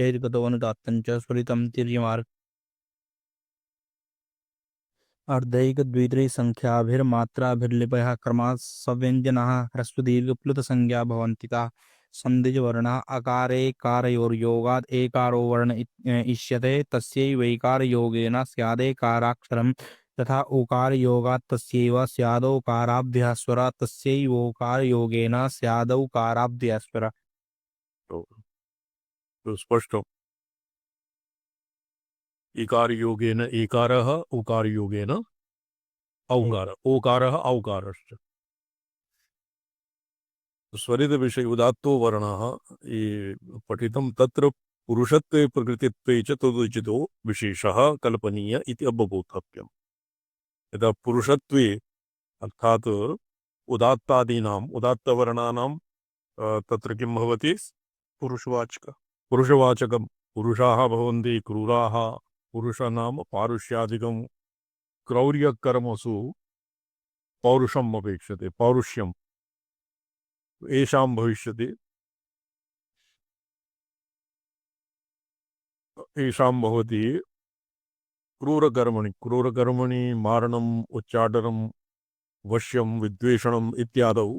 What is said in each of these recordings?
चैर्गतवनुदात्तं च स्वरितं तिर्यमार्ग अर्धैकद्वित्रि संख्याभिर्मात्राभिर्लिपयः क्रमात् सव्यञ्जनाः ह्रस्वदीर्घप्लुतसंज्ञा भवन्ति ताः सन्धिजवर्णाः अकारेकारयोर्योगात् एकारो वर्ण इष्यते तस्यैवैकारयोगेन स्यादेकाराक्षरम् तथा ओकारयोगात् तस्यैव स्यादौकाराभ्यः स्वरः तस्यैवोकारयोगेन स्यादौकाराभ्यः स्वरः। तो स्पष्ट हो। इकार योगेन एकारः उकार योगेन औकार ओकारः औकारश्च स्वरित विषय उदात्तो वर्णः ये पठितं तत्र पुरुषत्वे प्रकृतित्वे च तदुचितो विशेषः कल्पनीय इति अवबोधव्यम्। यदा पुरुषत्वे अर्थात उदात्तादीनाम् उदात्तवर्णानां तत्र किं भवति पुरुषवाचकं पुरुषाः भवन्ति क्रूराः पुरुषाणां पारुष्यादिकं क्रौर्यकर्मसु पौरुषम् अपेक्षते पौरुष्यम् येषां भविष्यति येषां भवति क्रूरकर्मणि मारणम् उच्चाटनं वश्यं विद्वेषणम् इत्यादौ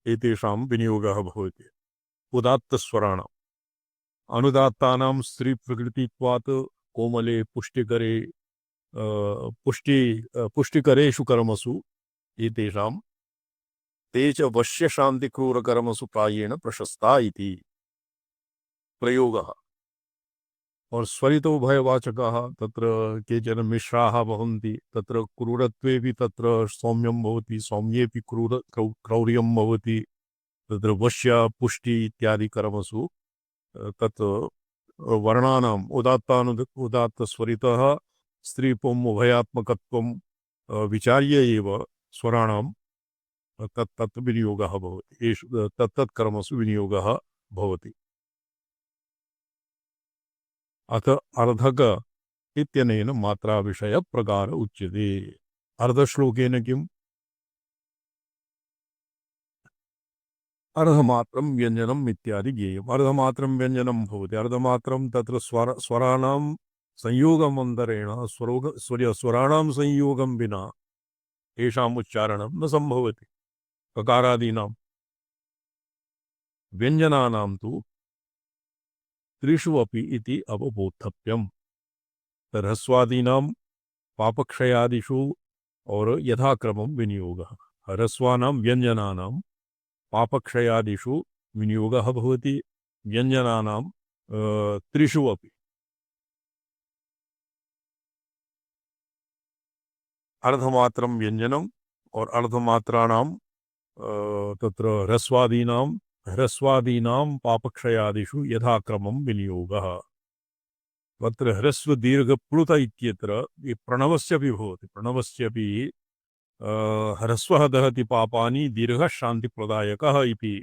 एतेषां विनियोगः भवति। उदात्तस्वराणाम् अनुदात्तानां स्त्रीप्रकृतित्वात् कोमले पुष्टिकरे पुष्टिकरेषु कर्मसु एतेषां ते च वश्यशान्तिक्रूरकर्मसु प्रायेण प्रशस्ता इति प्रयोगः। और स्वरितो भयवाचकाः तत्र केचन मिश्राः भवन्ति तत्र क्रूरत्वेपि तत्र सौम्यं भवति सौम्येपि क्रौर्यं भवति तत्र वश्य पुष्टि इत्यादि कर्मसु तत् वर्णानाम् उदात्तस्वरितः स्त्रीपुम् उभयात्मकत्वं विचार्य एव स्वराणां तत् विनियोगः भवति तत्तत् कर्मसु विनियोगः भवति। अथ अर्धक इत्यनेन मात्रा विषय प्रकार उच्यते। अर्धश्लोकेन किम् अर्धमात्रं व्यञ्जनम् इत्यादि ज्ञेयम्। अर्धमात्रं व्यञ्जनं भवति अर्धमात्रं तत्र स्वराणां संयोगमन्तरेण स्वराणां संयोगं विना येषाम् उच्चारणं न सम्भवति। ककारादीनां व्यञ्जनानां तु त्रिषु अपि इति अवबोधव्यम्। ह्रस्वादीनां पापक्षयादिषु और यथाक्रमं विनियोगः। ह्रस्वानां व्यञ्जनानां पापक्षयादिषु विनियोगः भवति व्यञ्जनानां त्रिषु अपि। अर्धमात्रं व्यञ्जनम् और अर्धमात्राणां तत्र ह्रस्वादीनां पापक्षयादिषु यथाक्रमं विनियोगः। तत्र ह्रस्व दीर्घ प्लुत इत्यत्र प्रणवस्यपि भवति प्रणवस्यपि ह्रस्वः दहति पापानि दीर्घः शान्तिप्रदायकः इति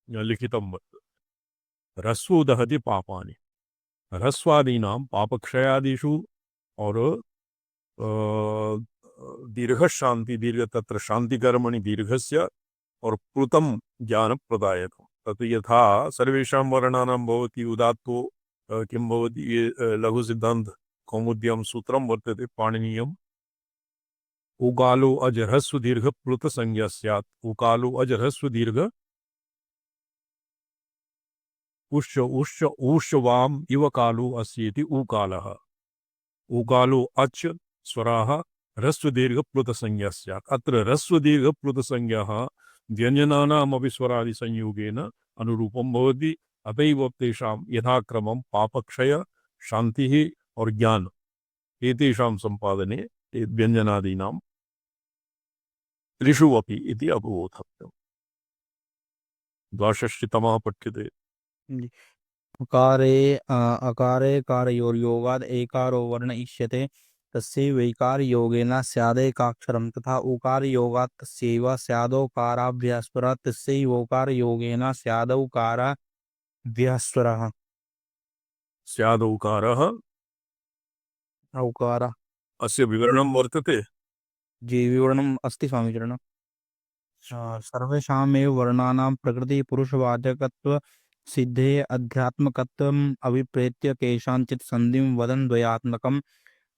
लिखितं वर्तते। ह्रस्वो दहति पापानि ह्रस्वादीनां पापक्षयादिषु और दीर्घ तत्र शान्तिकर्मणि दीर्घस्य और प्लुतं ज्ञानप्रदायकं तत् यथा सर्वेषां वर्णानां भवति उदात्तो किं भवति ये लघुसिद्धान्त कौमुद्यां सूत्रं वर्तते पाणिनीयम् उकालो अजह्रस्व दीर्घ प्लुत संज्ञा स्यात्। उकालो अजह्रस्व दीर्घ उश्च उश्च ऊष्वाम इव कालो अस्येति उकालः। उकालो अच् स्वराः ह्रस्व दीर्घ प्लुत संज्ञा स्यात्। अत्र ह्रस्व दीर्घ प्लुत संज्ञाः व्यञ्जनानामपि स्वरादि संयोगेन अनुरूपं भवति। अतएव तेषां यथाक्रमं पापक्षय शान्तिः और ज्ञान एतेषां सम्पादने व्यञ्जनादीनां त्रिषु अपि इति अवबोधव्यम्। द्वाषष्टितमः पठ्यते। अकारे कारयोर्योगाद् एकारो वर्ण इष्यते तस्यैवैकारयोगेन स्यादेकाक्षरं तथा उकारयोगात् तस्यैव स्यादौकाराभ्यस्वरः तस्यैवोकारयोगेन स्यादौकाराभ्यस्वरः। स्यादौकारः औकार अस्य विवरणं वर्तते। जी विवरणम् अस्ति स्वामीचरण। सर्वेषामेव वर्णानां प्रकृति पुरुषवाचकत्व सिद्धे अध्यात्मकत्वम् अभिप्रेत्य केषाञ्चित् सन्धिं वदन् द्वयात्मकं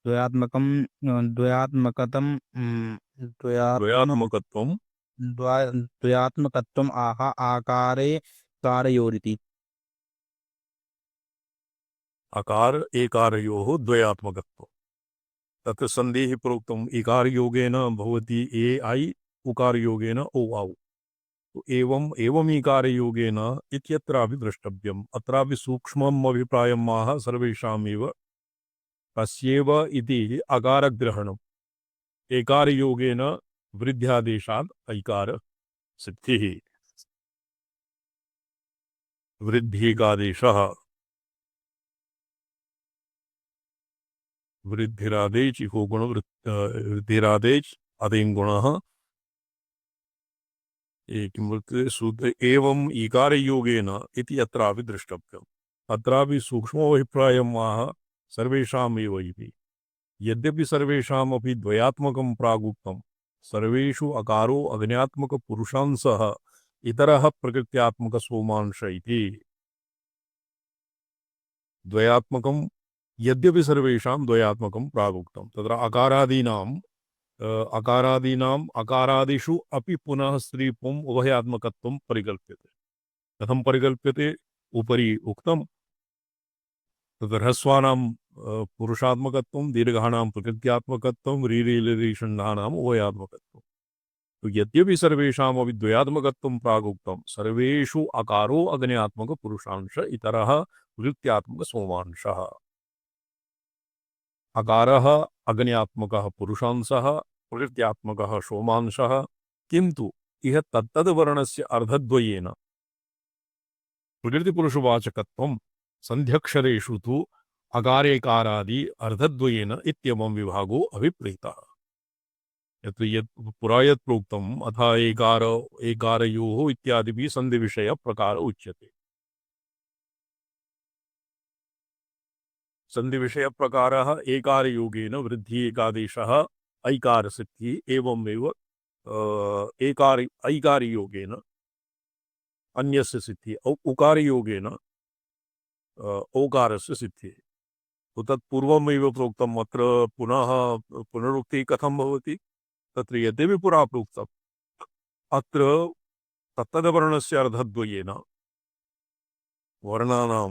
द्वयात्मकं द्वयात्मकतं द्वयात्मकत्वं द्वयात्मकत्वम् आह आकारे कारयोरिति। अकार एकारयोः द्वयात्मकत्वं तत्र सन्धिः प्रोक्तम् इकारयोगेन भवति ए ऐ उकारयोगेन ओ औ तो एवम् एवमीकारयोगेन इत्यत्रापि द्रष्टव्यम् अत्रापि सूक्ष्मम् अभिप्रायम् आह सर्वेषामेव तस्यैव इति अकारग्रहणम् एकारयोगेन वृद्ध्यादेशात् ऐकार सिद्धिः वृद्धिकादेशः वृद्धिरादेच इको गुण वृद्धिरादेच अदें गुणः सूत्र एवं ईकारयोगेन इति अत्रापि द्रष्टव्यम् अत्रापि सूक्ष्मोऽभिप्रायम् आह सर्वेषामेव इति यद्यपि सर्वेषामपि द्वयात्मकं प्रागुक्तं सर्वेषु अकारो अग्न्यात्मकपुरुषांसः इतरः प्रकृत्यात्मकसोमांश इति द्वयात्मकं यद्यपि सर्वेषां द्वयात्मकं प्रागुक्तं तत्र अकारादीनाम् अकारादिषु अपि पुनः स्त्रीपुम् उभयात्मकत्वं परिकल्प्यते कथं परिकल्प्यते उपरि उक्तं तत्र ह्रस्वानां पुरुषात्मकत्वं दीर्घाणां प्रकृत्यात्मकत्वं रीरीलरीषण्णानाम् उभयात्मकत्वं तो यद्यपि सर्वेषामपि द्वयात्मकत्वं प्रागुक्तं सर्वेषु अकारो अग्न्यात्मकपुरुषांश इतरः प्रकृत्यात्मकसोमांशः अकारः अग्न्यात्मकः पुरुषांशः प्रकृत्यात्मकः सोमांशः किन्तु इह तत्तद्वर्णस्य अर्धद्वयेन प्रकृतिपुरुषवाचकत्वं सन्ध्यक्षरेषु तु अकारेकारादि अर्धद्वयेन इत्येवं विभागो अभिप्रेतः यत्र यत् पुरा यत् प्रोक्तम् अथ एकारयोः इत्यादिभिः सन्धिविषयप्रकार उच्यते सन्धिविषयप्रकारः एकारयोगेन वृद्धि एकादेशः ऐकारसिद्धिः एवमेव ऐकारयोगेन अन्यस्य सिद्धिः उकारयोगेन ओकारस्य सिद्धिः तो तत्पूर्वमेव प्रोक्तम् अत्र पुनः पुनरुक्तिः कथं भवति तत्र यद्यपि पुरा प्रोक्तम् अत्र तत्तद्वर्णस्य अर्धद्वयेन वर्णानां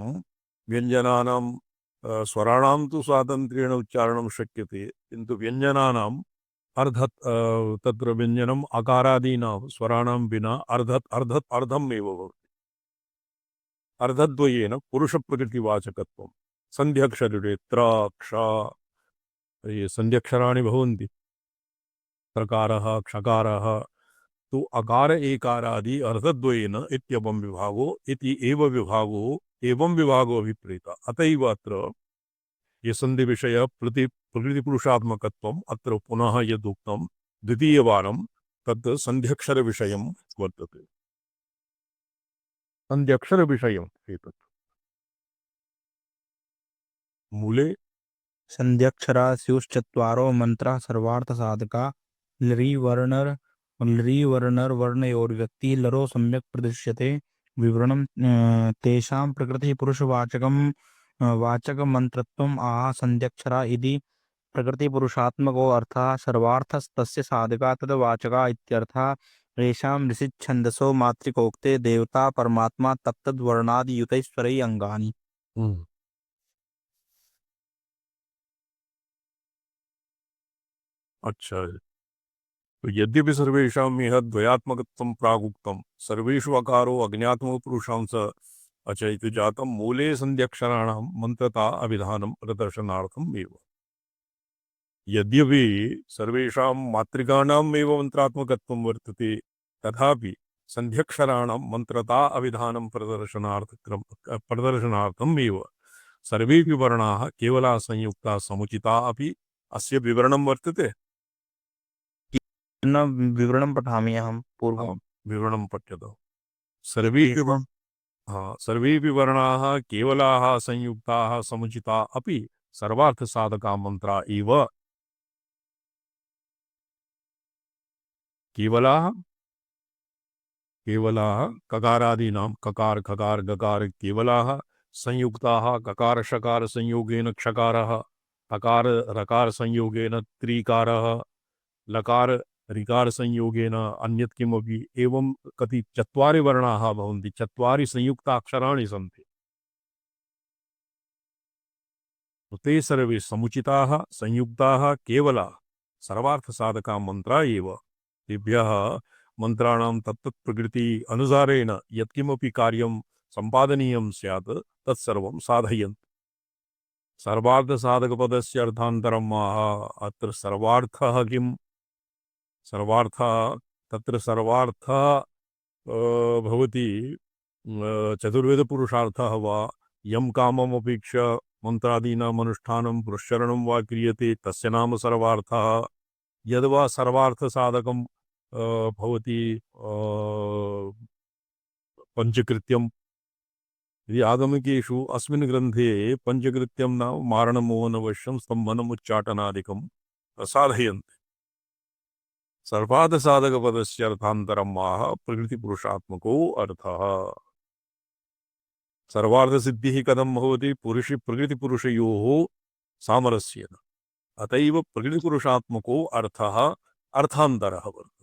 व्यञ्जनानां स्वराणां तु स्वातन्त्र्येण उच्चारणं शक्यते किन्तु व्यञ्जनानाम् तत्र व्यञ्जनम् अकारादीनां स्वराणां विना अर्धम् एव भवति अर्धद्वयेन पुरुषप्रकृतिवाचकत्वं सन्ध्यक्षरे त्र क्ष ये सन्ध्यक्षराणि भवन्ति प्रकारः क्षकारः तो अकार एकारादि अर्धद्वयेन इत्येवं विभागो इति एवं विभागो अभिप्रेत अतएव अत्र ये सन्धि विषय प्रकृतिपुरुषात्मकत्वम् अत्र पुनः यदुक्तं द्वितीयवारं तत् सन्ध्यक्षर विषयं वर्तते सन्ध्यक्षर विषयम् एतत् मूले सन्ध्यक्षरा स्युश्चत्वारो मन्त्राः सर्वार्थसाधका लृवर्णर्वर्णयोर्व्यक्तिः लरो सम्यक् प्रदृश्यते विवरणं तेषां प्रकृतिः पुरुषवाचकं वाचकमन्त्रत्वम् आह सन्ध्यक्षरा इति प्रकृतिपुरुषात्मको अर्थः सर्वार्थस्तस्य साधका तद्वाचका इत्यर्थः येषां ऋषिच्छन्दसो मातृकोक्ते देवता परमात्मा तत्तद्वर्णादियुतैश्वरैः अङ्गानि। अच्छा तो यद्यपि सर्वेषां इह द्वयात्मकत्वं प्रागुक्तं सर्वेषु अकारो अज्ञातमपुरुषांस अच इति जातं मूले सन्ध्यक्षराणां मन्त्रता अभिधानं प्रदर्शनार्थम् एव यद्यपि सर्वेषां मातृकाणाम् एव मन्त्रात्मकत्वं वर्तते तथापि सन्ध्यक्षराणां मन्त्रता अभिधानं प्रदर्शनार्थम् एव सर्वेपि वर्णाः केवला संयुक्ता समुचिता अपि अस्य विवरणं वर्तते न विवरणं पठामि अहं पूर्वं विवरणं पठ्यते सर्वेपि वर्णाः केवलाः संयुक्ताः समुचिता अपि सर्वार्थसाधका मन्त्रा एव केवलाः केवलाः ककारादीनां ककार खकार गकार केवलाः संयुक्ताः ककार शकार संयोगेन क्षकारः अकार रकार संयोगेन त्रिकारः लकार ऋकार संयोगेन अन्यत् किमपि एवं कति चत्वारि वर्णाः भवन्ति चत्वारि संयुक्ताक्षराणि सन्ति ते सर्वे समुचिताः संयुक्ताः केवलाः सर्वार्थसाधकाः मन्त्रा एव तेभ्यः मन्त्राणां तत्तत् प्रकृति अनुसारेण यत्किमपि कार्यं सम्पादनीयं स्यात् तत्सर्वं साधयन्ति सर्वार्थसाधकपदस्य अर्थान्तरम् अत्र सर्वार्थः किम् सर्वार्थः तत्र सर्वार्थः भवति चतुर्वेदपुरुषार्थः वा यं काममपेक्ष्य मन्त्रादीनाम् अनुष्ठानं पुरस्चरणं वा क्रियते तस्य नाम सर्वार्थः यद्वा सर्वार्थसाधकं भवति पञ्चकृत्यम् यदि आगमिकेषु अस्मिन् ग्रन्थे पञ्चकृत्यं नाम मारणमोहनवश्यं स्तम्भनमुच्चाटनादिकं साधयन्ति सर्वार्थसाधकपदस्य अर्थान्तरम् प्रकृतिपुरुषात्मको अर्थः सर्वार्थसिद्धिः कथं भवति प्रकृतिपुरुषयोः सामरस्येन अतएव प्रकृतिपुरुषात्मको अर्थः अर्थान्तरः वर्तते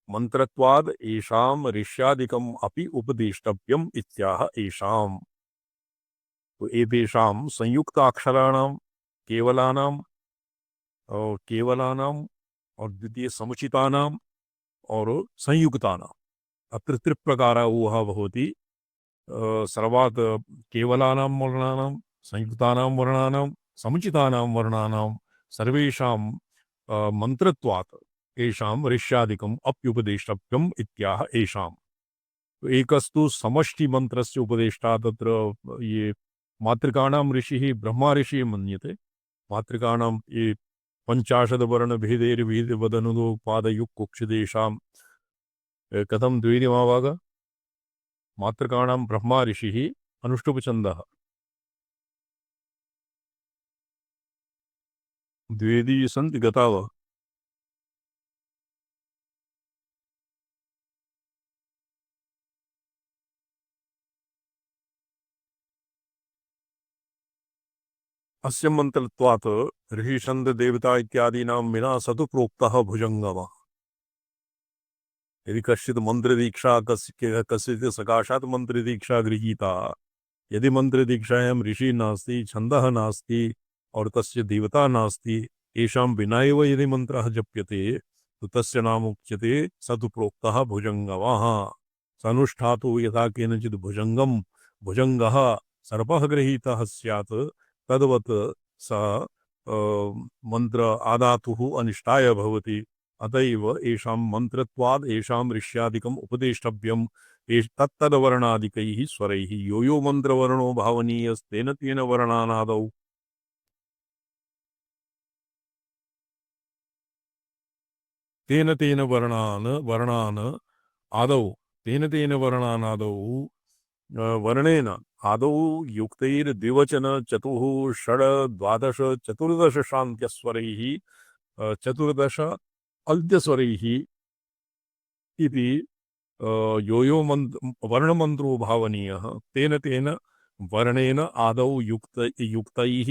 मंत्रत्वाद एषां ऋष्यादिकम् अपि उपदेष्टव्यम् इत्याह एषाम् तो एतेषां संयुक्ताक्षराणां केवलानां और द्वितीय समुचितानां और संयुक्तानां अत्र त्रिप्रकारा ऊहा भवति सर्वात् केवलानां वर्णानां संयुक्तानां वर्णानां समुचितानां वर्णानां सर्वेषां मंत्रत्वात् एषां ऋष्यादिकम् अप्युपदेष्टव्यम् इत्याह एषाम् एकस्तु समष्टि मंत्रस्य उपदेष्टा तत्र ये मातृकाणां ऋषिः ब्रह्मा ऋषिः मन्यते मातृकाणां ये पंचाशद्वर्णभेदैर्विधिवदनुपादयुक्कुक्षिदेषां कथं द्वितीयमावाग मातृकाणां ब्रह्मा ऋषिः अनुष्टुप्छन्दः द्वेदी सन्ति गताव अस्य मंत्रत्वात् ऋषिछन्द देवता इत्यादीनां विना सतु प्रोक्तः भुजंगमः यदि कश्चित् मंत्रदीक्षा कस्यचित् सकाशात् मंत्रदीक्षा गृहीता यदि मंत्रदीक्षायां ऋषि नास्ति छन्दः नास्ति और तस्य देवता नास्ति येषां विना एव यदि मंत्रः जप्यते तो तस्य नाम उच्यते सतु प्रोक्तः भुजंगमः सनुष्ठातु यथा केनचित् भुजंगः सर्पः गृहीतः स्यात् तद्वत् स मंत्र आदातुः अनिष्टाय भवति अतएव एषां मंत्रत्वाद् एषां ऋष्यादिकम् उपदेष्टव्यम् तत्तद्वर्णादिकैः स्वरैः यो यो मंत्रवर्णो भावनीयस्तेन तेन वर्णानादौ तेन वर्णान् आदौ तेन वर्णानादौ वर्णेन आदौ युक्तैर्द्विवचन चतुः षड् द्वादश चतुर्दश शान्त्यस्वरैः चतुर्दश अल्त्यस्वरैः इति यो यो वर्णमन्त्रो भावनीयः तेन वर्णेन आदौ युक्तैः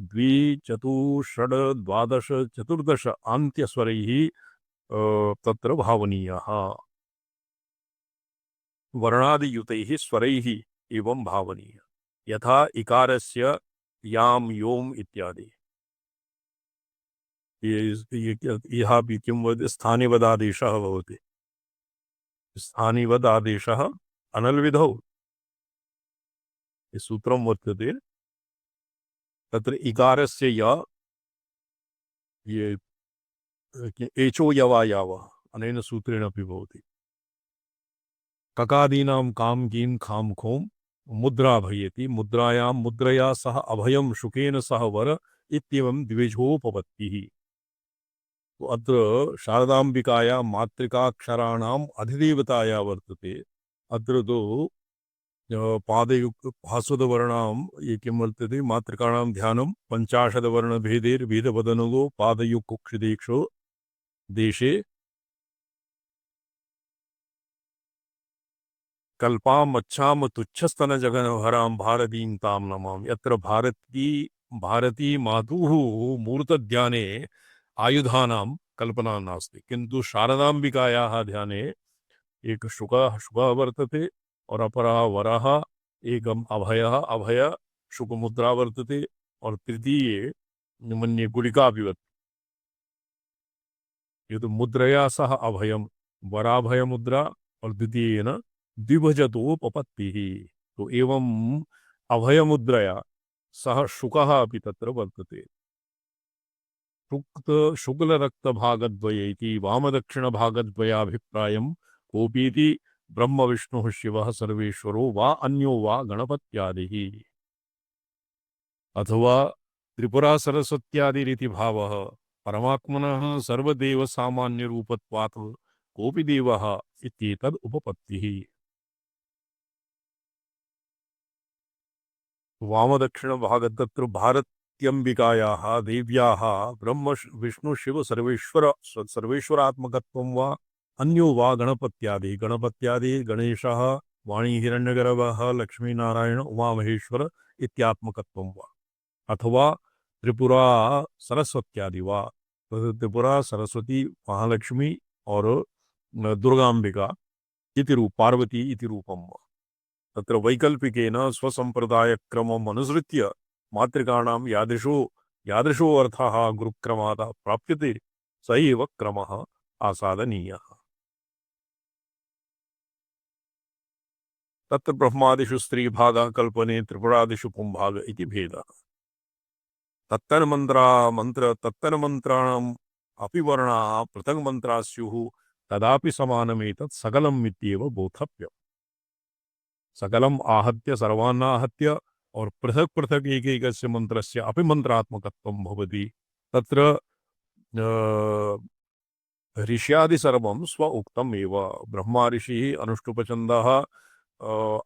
द्वि चतुः षड् द्वादश चतुर्दश अन्त्यस्वरैः तत्र भावनीयः वर्णादियुतैः स्वरैः एवं भावनीय यथा इकारस्य याम योम इत्यादि यह भी किं वद स्थानिवदादेशः भवति स्थानिवदादेशः अनल्विधौ इस सूत्रं वर्तते तत्र इकारस्य य ये एचो यवा याव अनेन सूत्रेण अपि भवति ककादीनां काम कीं खाम खोम मुद्रा भयेति मुद्रायां मुद्रया सह अभयं शुकेन सह वर इत्येवं द्विजोपपत्तिः तो अत्र शारदाम्बिकाया मातृकाक्षराणाम् अधिदेवताया वर्तते अत्र तो पादयुक्त भास्वतवर्णां ये किं वर्तते मातृकाणां ध्यानं पञ्चाशद्वर्णभेदैर्वेदवदनुगो पादयुक्कुक्षिदेक्षो देशे कल्पां मच्छाम तुच्छस्तन जगन्भरां भारतीं तां नमामि। यत्र भारती मातुः मूर्तध्याने आयुधानां कल्पना नास्ति, किन्तु शारदाम्बिकायाः ध्याने एक शुकः वर्तते और अपरः वरः, एकम् अभय शुकमुद्रा वर्तते और तृतीये मन्ये गुलिका अपि वर्तते। ये तो मुद्रया सह अभयम, वराभय मुद्रा और द्वितीयेन द्विभजतोपपत्तिः। तो एवं अभय मुद्रया सह शुकः अपि तत्र वर्तते। शुक्लरक्तभागद्वये इति वामदक्षिणभागद्वयाभिप्रायं कोऽपीति ब्रह्म विष्णुः शिवः सर्वेश्वरो वा अन्यो वा गणपत्यादिः। अथवा त्रिपुरा सरस्वत्यादिरिति भावः परमात्मनः सर्वदेवसामान्यरूपत्वात् कोऽपि देवः इत्येतद् उपपत्तिः। वामदक्षिणभागस्तत्र भारत्यम्बिकायाः देव्याः ब्रह्म विष्णु शिव सर्वेश्वरात्मकत्वं वा अन्यो वा गणपत्यादि गणेशः वाणी हिरण्यगर्भः लक्ष्मीनारायण उमामहेश्वर इत्यात्मकत्वं वा, अथवा त्रिपुरा सरस्वत्यादि वा। त्रिपुरा सरस्वती महालक्ष्मी और दुर्गाम्बिका इति रूप पार्वती इति रूपं वा। तत्र वैकल्पिकेन स्वसम्प्रदायक्रमम् अनुसृत्य मातृकाणां यादृशो अर्थः गुरुक्रमात् प्राप्यते स एव क्रमः आसादनीयः। तत्र ब्रह्मादिषु स्त्रीभागः कल्पने त्रिपुरादिषु पुंभाग इति भेदः। तत्तन्मन्त्राणाम् अपि वर्णाः पृथक् मन्त्राः स्युः तदापि समानमेतत् सकलम् इत्येव बोधव्यम्। सकलम् आहत्य सर्वान् आहत्य और पृथक् पृथक् एकैकस्य मन्त्रस्य अपि मन्त्रात्मकत्वं भवति। तत्र ऋष्यादि सर्वं स्व उक्तम् एव। ब्रह्मा ऋषिः अनुष्टुपछन्दः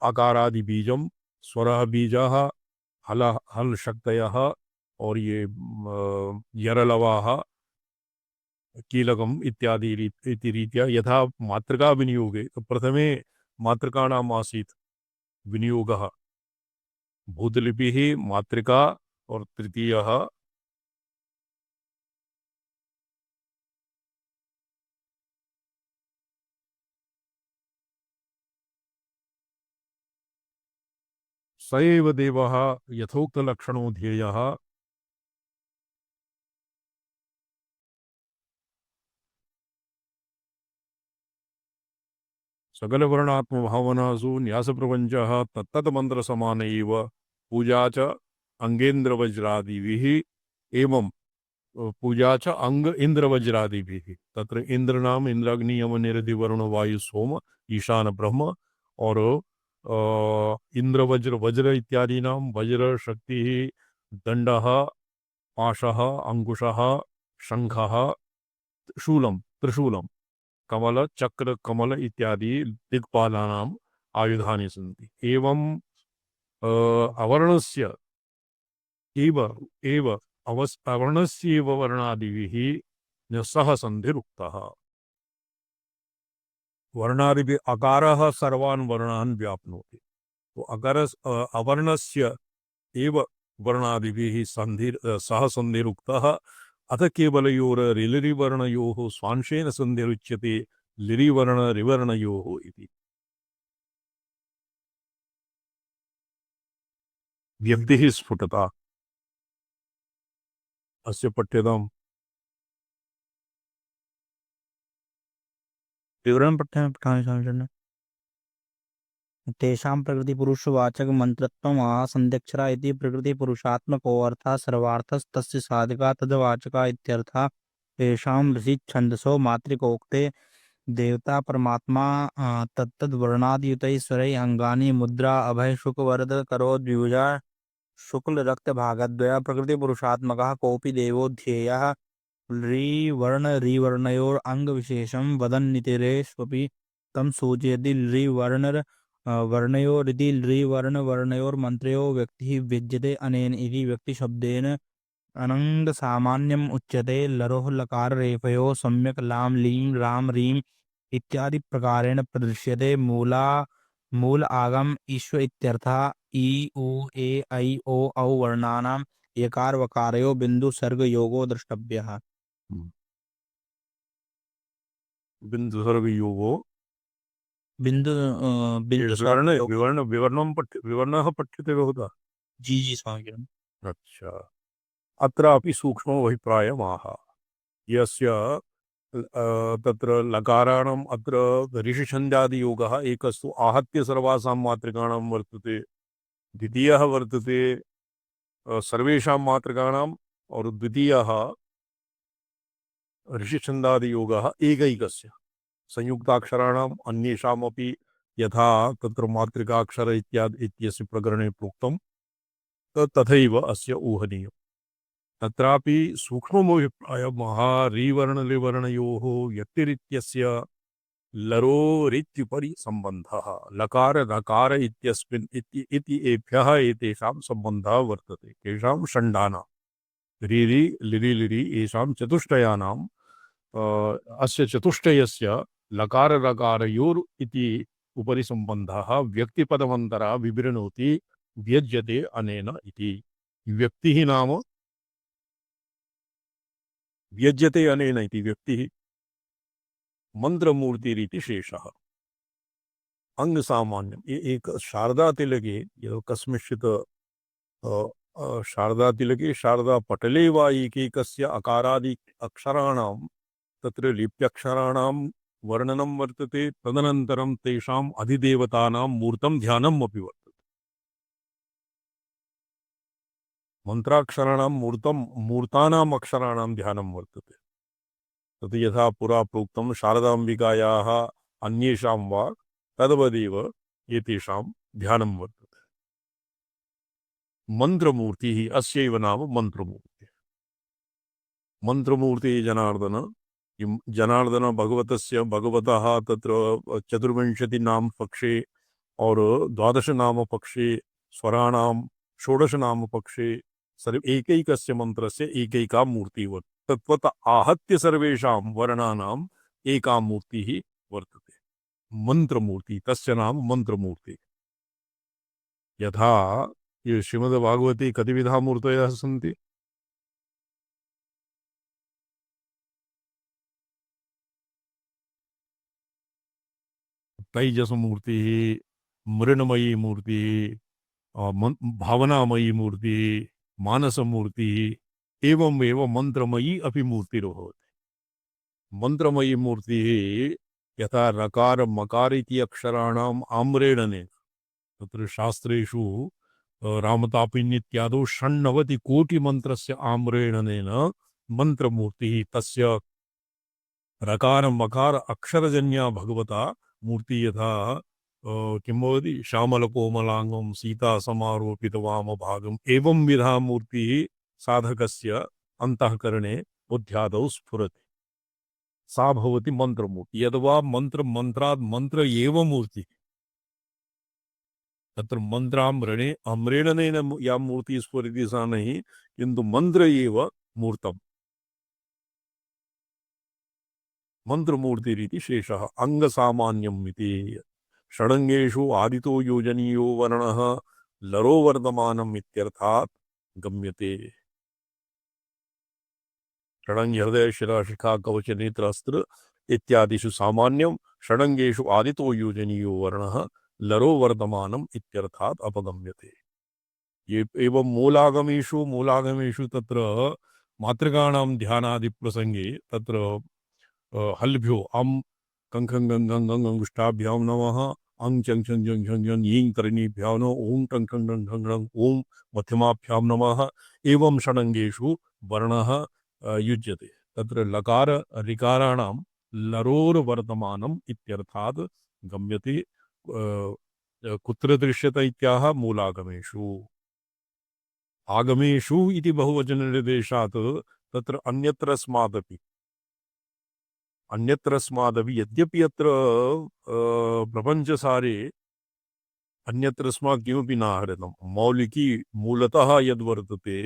आकारादि बीजं स्वरः बीजः हल शक्तयः और ये यरलवाः कीलकम् इत्यादि रीत्या यथा मातृका विनियोगे तो प्रथमे मातृकाणाम् आसीत् विनियोगः भूतलिपिः मातृका और तृतीयः स एव देवः यथोक्तलक्षणो ध्येयः। सकलवर्णात्मभावनासु न्यासप्रपञ्चः तत्तन्मन्त्रसमान एव। पूजा च अंगेन्द्रवज्रादिभिः एवं पूजा च अंग इंद्रवज्रादिभिः। तत्र इंद्रनाम इंद्राग्नि यम निरधि वरुण वायु सोम ईशान ब्रह्म और इंद्र वज्र इत्यादि नाम वज्र शक्ति दंडः पाशः अंकुशः शंखः शूलम त्रिशूलम कमल चक्र कमल इत्यादि दिक्पालानाम् आयुधानि सन्ति। एवं अवर्णस्य एव अवर्णस्यैव वर्णादिभिः सह सन्धिरुक्तः। वर्णादिभिः अकारः सर्वान् वर्णान् व्याप्नोति। तो अवर्णस्य एव वर्णादिभिः सह सन्धिरुक्तः। अथ केवलयोर रिलिरिवर्णयोः स्वांशेन सन्धिरुच्यते लिरिवर्ण रिवर्णयोः इति। व्यक्तिः स्फुटता अस्य पठ्यताम्। विवरण पठामि स्वामिजन। तेषां प्रकृतिपुरुषवाचक मंत्रत्वम् आसन्ध्यक्षरा इति प्रकृतिपुरुषात्मको अर्थः सर्वार्थस्तस्य साधका तद्वाचका इत्यर्थः। तेषां ऋषिच्छन्दसो मातृकोक्ते देवता परमात्मा तत्तद्वर्णादियुतैः स्वरैः अङ्गानि मुद्रा अभय शुकवरद करो द्विभुजा शुक्लरक्तभागद्वयः प्रकृतिपुरुषात्मकः कोऽपि देवो ध्येयः। ऋवर्णयोर अंगविशेषं वदन्नितिरेष्वपि तं सूचयति। वर्णयोरिति ऋवर्णवर्णयोर्मन्त्रयो व्यक्तिः विद्यते अनेन इति व्यक्तिशब्देन अनंग सामान्यम उच्यते लरोह लकार रेफयो सम्यक लाम लीम राम रीम इत्यादि प्रकारेण प्रदृश्यते मूल आगम ईश्व इत्यर्थः ई उ ए ऐ ओ औ वर्णानां यकार वकारयो बिंदु सर्ग योगो द्रष्टव्यः। बिंदु सर्ग योगो बिंदु सर्ग विवरण योग। विवरण विवर्णः पठ्यते बहुधा। जी स्वामी। अच्छा, अत्रापि सूक्ष्मोऽभिप्रायमाह यस्य तत्र लकाराणाम् अत्र ऋषिछन्दादियोगः एकस्तु आहत्य सर्वासां मातृकाणां वर्तते, द्वितीयः वर्तते सर्वेषां मातृकाणाम्, और द्वितीयः ऋषिछन्दादियोगः एकैकस्य संयुक्ताक्षराणाम् अन्येषामपि यथा तत्र मातृकाक्षर इत्यादि इत्यस्य प्रकरणे प्रोक्तं तथैव अस्य ऊहनीयम्। तत्रापि सूक्ष्ममभिप्रायः महारीवर्णलिवर्णयोः व्यतिरिक्तस्य लरोरित्युपरि सम्बन्धः लकार नकार इत्यस्मिन् इति एभ्यः एतेषां सम्बन्धः वर्तते। केषां षण्डानां रीरि लिरि लिरि येषां चतुष्टयानाम् अस्य चतुष्टयस्य लकार लकारयोर् इति उपरि सम्बन्धः व्यक्तिपदमन्तरा विवृणोति व्यज्यते अनेन इति। व्यक्तिः नाम व्यज्यते अनेन इति व्यक्तिः मंत्रमूर्तिरीति शेषः। अंग सामान्यम् एक शारदा तिलके कस्मिंश्चित् शारदा तिलके शारदा पटले वा एकैकस्य अकारादि अक्षराणां तत्र लिप्यक्षराणां वर्णनं वर्तते। तदनन्तरं तेषाम् अधिदेवतानां मूर्तं ध्यानम् अपि वर्तते। मंत्राक्षराणां मूर्तानाम् अक्षराणां ध्यानं वर्तते। तत् यथा पुरा प्रोक्तं शारदाम्बिकायाः अन्येषां वा तद्वदेव एतेषां ध्यानं वर्तते। मंत्रमूर्तिः अस्यैव नाम मंत्रमूर्तिः। मंत्रमूर्तिः जनार्दन जनार्दन भगवतः तत्र चतुर्विंशति नाम पक्षे और द्वादश नाम पक्षे स्वराणां षोडश नाम पक्षे सर्व एकैकस्य मंत्रस्य एकैका मूर्तिः वर्तते। तत्वत आहत्य सर्वेषां वर्णानाम् एका मूर्तिः वर्तते मंत्रमूर्ति। तस्य नाम मंत्रमूर्ति। यथा ये श्रीमद्भागवते कतिविधा मूर्तयः सन्ति? तैजसमूर्तिः, मृण्मयी मूर्तिः, भावनामयी मूर्तिः, मानसमूर्तिः, एवमेव मंत्रमयी अपि मूर्तिर्भवति। मंत्रमयी मूर्तिः यथा रकार मकार इति अक्षराणाम् आम्रेणने तत्र शास्त्रेषु रामतापिन्नित्यादौ षण्णवतिकोटिमन्त्रस्य आम्रेणनेन मंत्रमूर्तिः तस्य रकार मकार अक्षरजन्या भगवता मूर्ति यथा किं भवति श्यामलकोमलांगं सीता समारोपित वामभागम् एवं विधा मूर्तिः साधकस्य अंतःकरणे बुद्ध्यादौ स्फुरति। सा भवति मंत्रमूर्ति। यद्वा मंत्र मंत्रात् मंत्र एव मूर्ति तत्र मंत्राम्रणे अम्रेणनेन या मूर्ति स्फुरति सा नहीं, किंतु मंत्र एव मूर्तम्। मंत्रमूर्तिरिति शेषः। अंगसामान्यम् इति षडंगेषु आदितो योजनीयो वर्णः लरो वर्धमानम् इत्यर्थात् गम्यते। षडंग हृदय शिरा शिखा कवच नेत्र अस्त्र इत्यादिषु सामान्यं, षडंगेषु आदितो योजनीयो वर्णः लरो वर्धमानम् इत्यर्थात् अपगम्यते। ये एवं मूलागमेषु तत्र मातृकाणां ध्यानादि प्रसंगे तत्र हल्भ्यो अं कंखं गंगं अंगुष्ठाभ्यां नमः अंग चंग चंग जंग जंग जंग यीं करणीभ्यां नमः ओं टंग टंग टंग टंग टंग ओं मध्यमाभ्यां नमः एवं षडंगेषु वर्णः युज्यते। तत्र लकार ऋकाराणां लरोर्वर्धमानम् इत्यर्थात् गम्यते। कुत्र दृश्यते इत्याह मूलागमेषु। आगमेषु इति बहुवचननिर्देशात् तत्र अन्यत्रस्मादपि यद्यपि अत्र प्रपञ्चसारे अन्यत्रस्मात् किमपि न आहृतं। मौलिकी मूलतः यद्वर्तते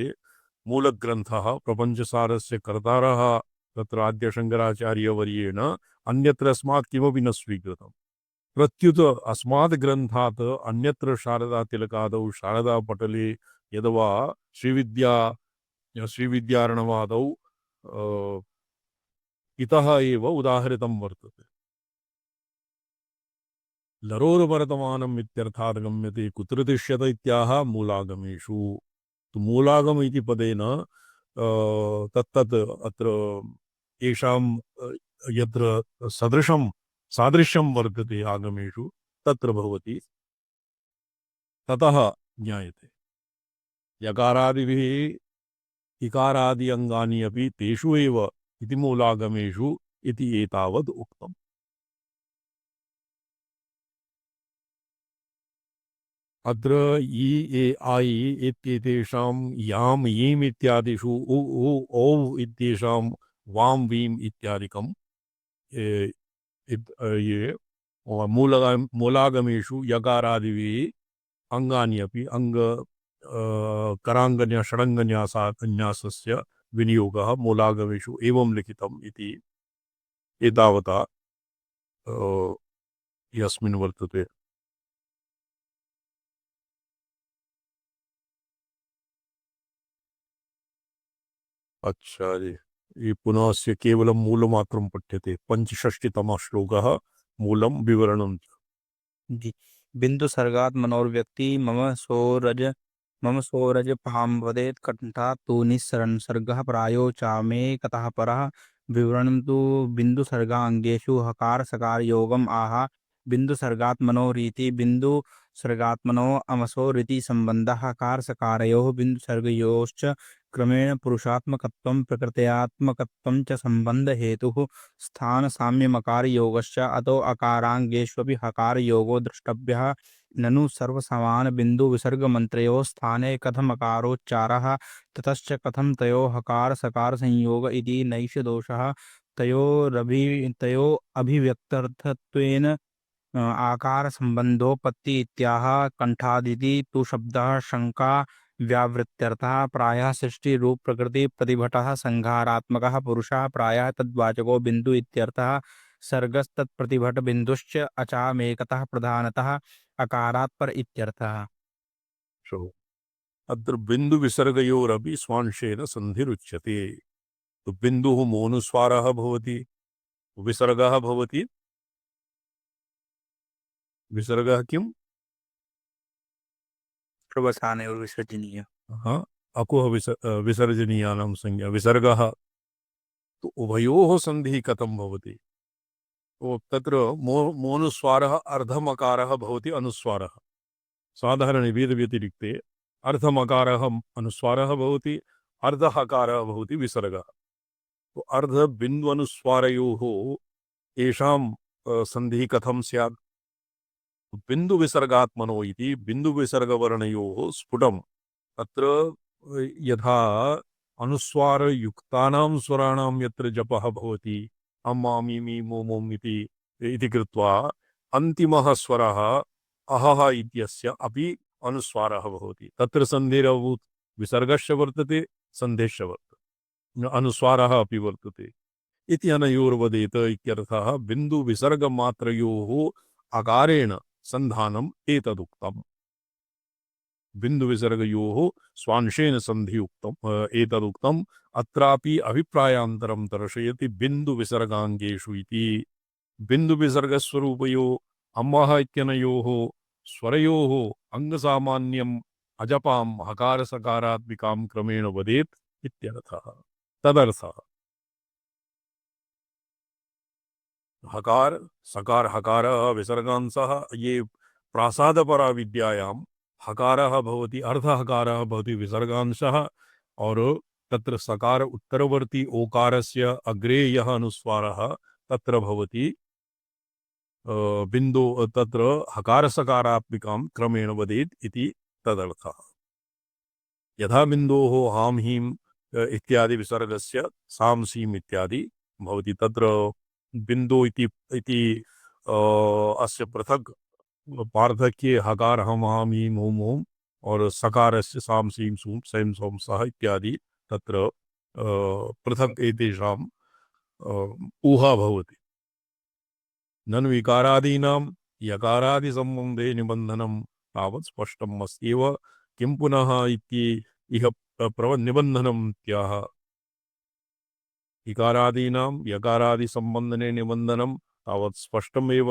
मूलग्रन्थः प्रपञ्चसारस्य कर्तारः तत्र आद्यशङ्कराचार्यवर्येण अन्यत्र अस्मात् किमपि न स्वीकृतम्। प्रत्युत अस्मात् ग्रन्थात् अन्यत्र शारदातिलकादौ शारदापटले यद्वा श्रीविद्यारणवादौ इतः एव उदाहरितं वर्तते। लरोरुपरतमानम् इत्यर्थात् गम्यते कुत्र तिष्ठ्यत इत्याह मूलागमेषु। तो मूलागम इति पदेन तत्तत् अत्र येषां यत्र सादृश्यं वर्तते आगमेषु तत्र भवति ततः ज्ञायते। यकारादिभिः इकारादि अङ्गानि अपि तेषु एव इति मूलागमेषु इति एतावद् उक्तम्। अत्र इ ए ऐ इत्येतेषां याम् ईम् इत्यादिषु उ उ औ इत्येषां वां वीम् इत्यादिकं ये मूलागमेषु यकारादिभिः अङ्गानि अपि कराङ्गन्या षडङ्गन्यासस्य विनियोगः मूलागमेषु एवं लिखितम् इति एतावता यस्मिन् वर्तते। अच्छा जी, ये पुनः अस्य केवलं मूलमात्रं पठ्यते। 65तमः श्लोकः मूलं विवरणं च। जी। बिंदु सर्गात् मनोर्व्यक्ति मम सोरज पहाम वदेत कंठा तु निस्सरण सर्गः प्रायो चामे कतः परः विवरणं तु बिंदु सर्गा अंगेषु हकार सकार योगम आह बिंदु सर्गात् मनोरीति बिंदु सर्गात्मनो अमसो रीति संबंधः हकार सकारयोः बिंदु सर्गयोश्च क्रमेण पुरुषात्मकत्वं प्रकृत्यात्मकत्वं च संबंध हेतुः स्थान साम्य मकार योगश्च अतो अकारांगेष्वपि हकार योगो द्रष्टव्यः ननु सर्वसमान बिंदु विसर्ग मंत्रयोः स्थाने कथम अकारोच्चारः ततश्च कथम तयो हकार सकार संयोग इति नैष दोषः तयो अभिव्यक्तर्थत्वेन आकार संबंधोपत्ति इत्याह कंठादिति तु शब्दः शंका व्यावृत्त्यर्थः प्रायः सृष्टि रूप प्रकृति प्रतिभटः संघारात्मकः पुरुषः प्रायः तद्वाचको बिंदु इत्यर्थः सर्गस्तत्प्रतिभट बिंदुश्च अचामेकतः प्रधानतः अकारात् पर इत्यर्थः। सो अत्र बिंदु विसर्गयोरपि स्वांशेन संधिरुच्यते। तो बिंदुः मोनुस्वारः भवति, विसर्गः भवति। विसर्गः किम्? प्रवसाने और विसर्जनीय। हाँ, अकुह विसर्जनीयानां संज्ञा विसर्गः। तो उभयोः सन्धिः कथं भवति? तो तत्र मोनुस्वारः अर्धमकारः भवति अनुस्वारः। साधारण वेदव्यतिरिक्ते अर्धमकारः अनुस्वारः भवति, अर्धहकारः भवति विसर्गः। तो अर्धबिन्दुअनुस्वारयोः येषां सन्धिः कथं स्यात्? बिन्दुविसर्गात्मनो इति बिन्दुविसर्गवर्णयोः स्फुटम् अत्र यथा अनुस्वारयुक्तानां स्वराणां यत्र जपः भवति अम्मा मिमि मोमोम् इति कृत्वा अन्तिमः स्वरः अहः इत्यस्य अपि अनुस्वारः भवति। तत्र सन्धिरभूत् विसर्गश्च वर्तते, सन्धिश्च वर्तते, अनुस्वारः अपि वर्तते इति अनयोर्वदेत इत्यर्थः। बिन्दुविसर्गमात्रयोः अकारेण सन्धानम् एतदुक्तम्। बिन्दुविसर्गयोः स्वांशेन सन्धि उक्तम् एतदुक्तम्। अत्रापि अभिप्रायान्तरं दर्शयति बिन्दुविसर्गाङ्गेषु इति। बिन्दुविसर्गस्वरूपयोः अम्मः इत्यनयोः स्वरयोः अङ्गसामान्यम् अजपां हकारसकारात्मिकां क्रमेण वदेत् इत्यर्थः। तदर्थः हकार सकार हकारः विसर्गांशः ये प्रासादपरा विद्यायां हकारः भवति, अर्धहकारः भवति विसर्गांशः और तत्र सकार उत्तरवर्ती ओकारस्य अग्रे यः अनुस्वारः तत्र भवति बिन्दु तत्र हकारसकारात्मिकां क्रमेण वदेत् इति तदर्थः। यथा बिन्दोः हां हीं इत्यादि विसर्गस्य सां सीम् इत्यादि भवति तत्र बिन्दु इति अस्य पृथक् पार्थक्ये हकार हम हाम हीम होम होम और सकारस्य साम सीम सूम सैम सोम सः इत्यादि तत्र पृथक् एतेषाम् ऊहा भवति। ननु विकारादीनां यकारादिसम्बन्धे निबन्धनं तावत् स्पष्टम् अस्त्येव। किं पुनः इह निबन्धनम् इत्याह इकारादीनां यकारादिसम्बन्धने निबन्धनं तावत् स्पष्टमेव।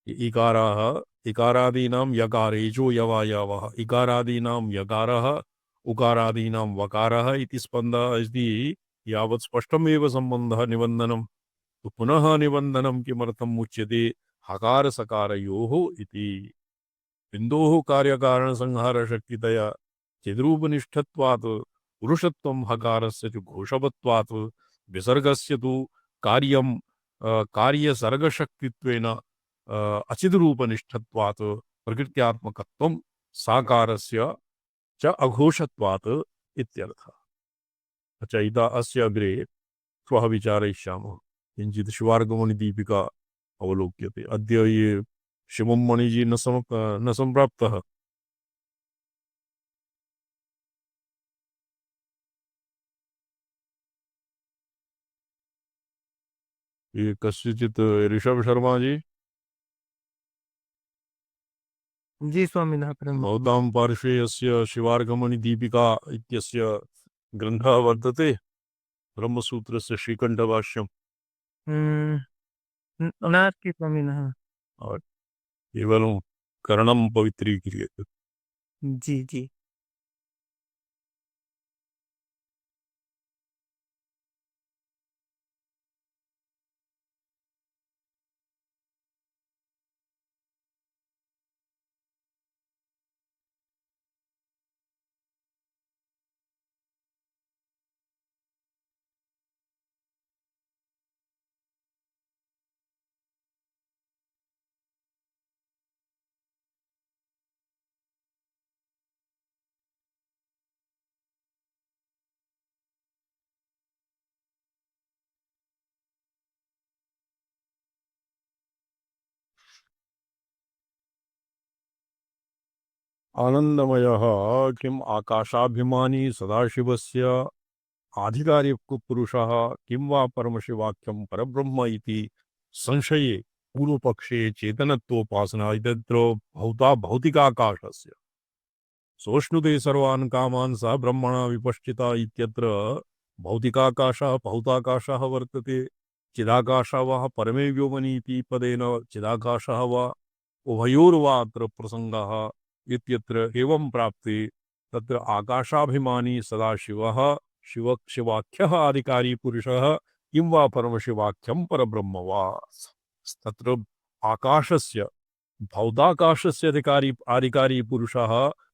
इकाराः इकारादीनां यकारेषु यवायावः इकारादीनां यकारः उकारादीनां वकारः इति स्पन्दः अस्ति यावत् स्पष्टमेव सम्बन्धः निबन्धनं। तो पुनः निबन्धनं किमर्थम् उच्यते हकारसकारयोः इति। बिन्दोः कार्यकारणसंहारशक्तितया चिद्रूपनिष्ठत्वात् पुरुषत्वं हकारस्य च घोषवत्वात् विसर्गस्य तु कार्यसर्गशक्तित्वेन अचिद्रूपनिष्ठत्वात् प्रकृत्यात्मकत्वं साकारस्य च अघोषत्वात् इत्यर्थः। अच्छा, इतः अस्य अग्रे श्वः विचारयिष्यामः। किञ्चित् शिवार्गमणिदीपिका अवलोक्यते। अद्य ये शिवं मणिजी न सम्प्राप्तः। ये कस्यचित् ऋषभ शर्मा जी जी स्वामिनः प्रणमामि। भवतां पार्श्वे अस्य शिवार्गमणिदीपिका इत्यस्य ग्रन्थः वर्तते, ब्रह्मसूत्रस्य श्रीकण्ठभाष्यम्। नास्ति स्वामिनः। केवलं करणं पवित्रीक्रियते। जी जी। आनन्दमयः किम् आकाशाभिमानी सदाशिवस्य आधिकारिकपुरुषः किं वा परमशिवाख्यं परब्रह्म इति संशये पूर्वपक्षे चेतनत्वोपासना इत्यत्र भौतिकाकाशस्य सोष्णुते सर्वान् कामान् सह ब्रह्मणा विपश्चिता इत्यत्र भौतिकाकाशः भौताकाशः वर्तते। चिदाकाशः वा परमे व्योमनि इति पदेन चिदाकाशः वा उभयोर्वा अत्र प्रसङ्गः इत्यत्र एवं प्राप्ते तत्र आकाशाभिमानी सदाशिवः शिवाख्यः अधिकारी पुरुषः किं वा परमशिवाख्यं परब्रह्म वा। तत्र आकाशस्य भौताकाशस्य अधिकारी पुरुषः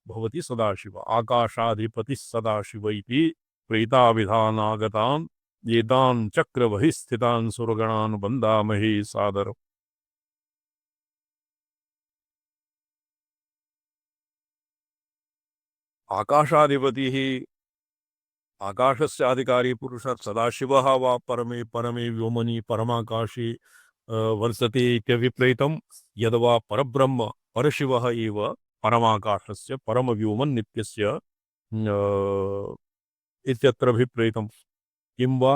भवति सदाशिव। आकाशाधिपतिः सदाशिव इति प्रेताविधानागतान् एतान् चक्रबहिः स्थितान् सुरगणान् वन्दामहे सादरम्। आकाशाधिपतिः आकाशस्य अधिकारी पुरुषः सदाशिवः वा परमे व्योमनि परमाकाशे वर्तते इत्यभिप्रेतं। यद्वा परब्रह्म परशिवः एव परमाकाशस्य परमव्योमन् नित्यस्य इत्यत्र अभिप्रेतं। किं वा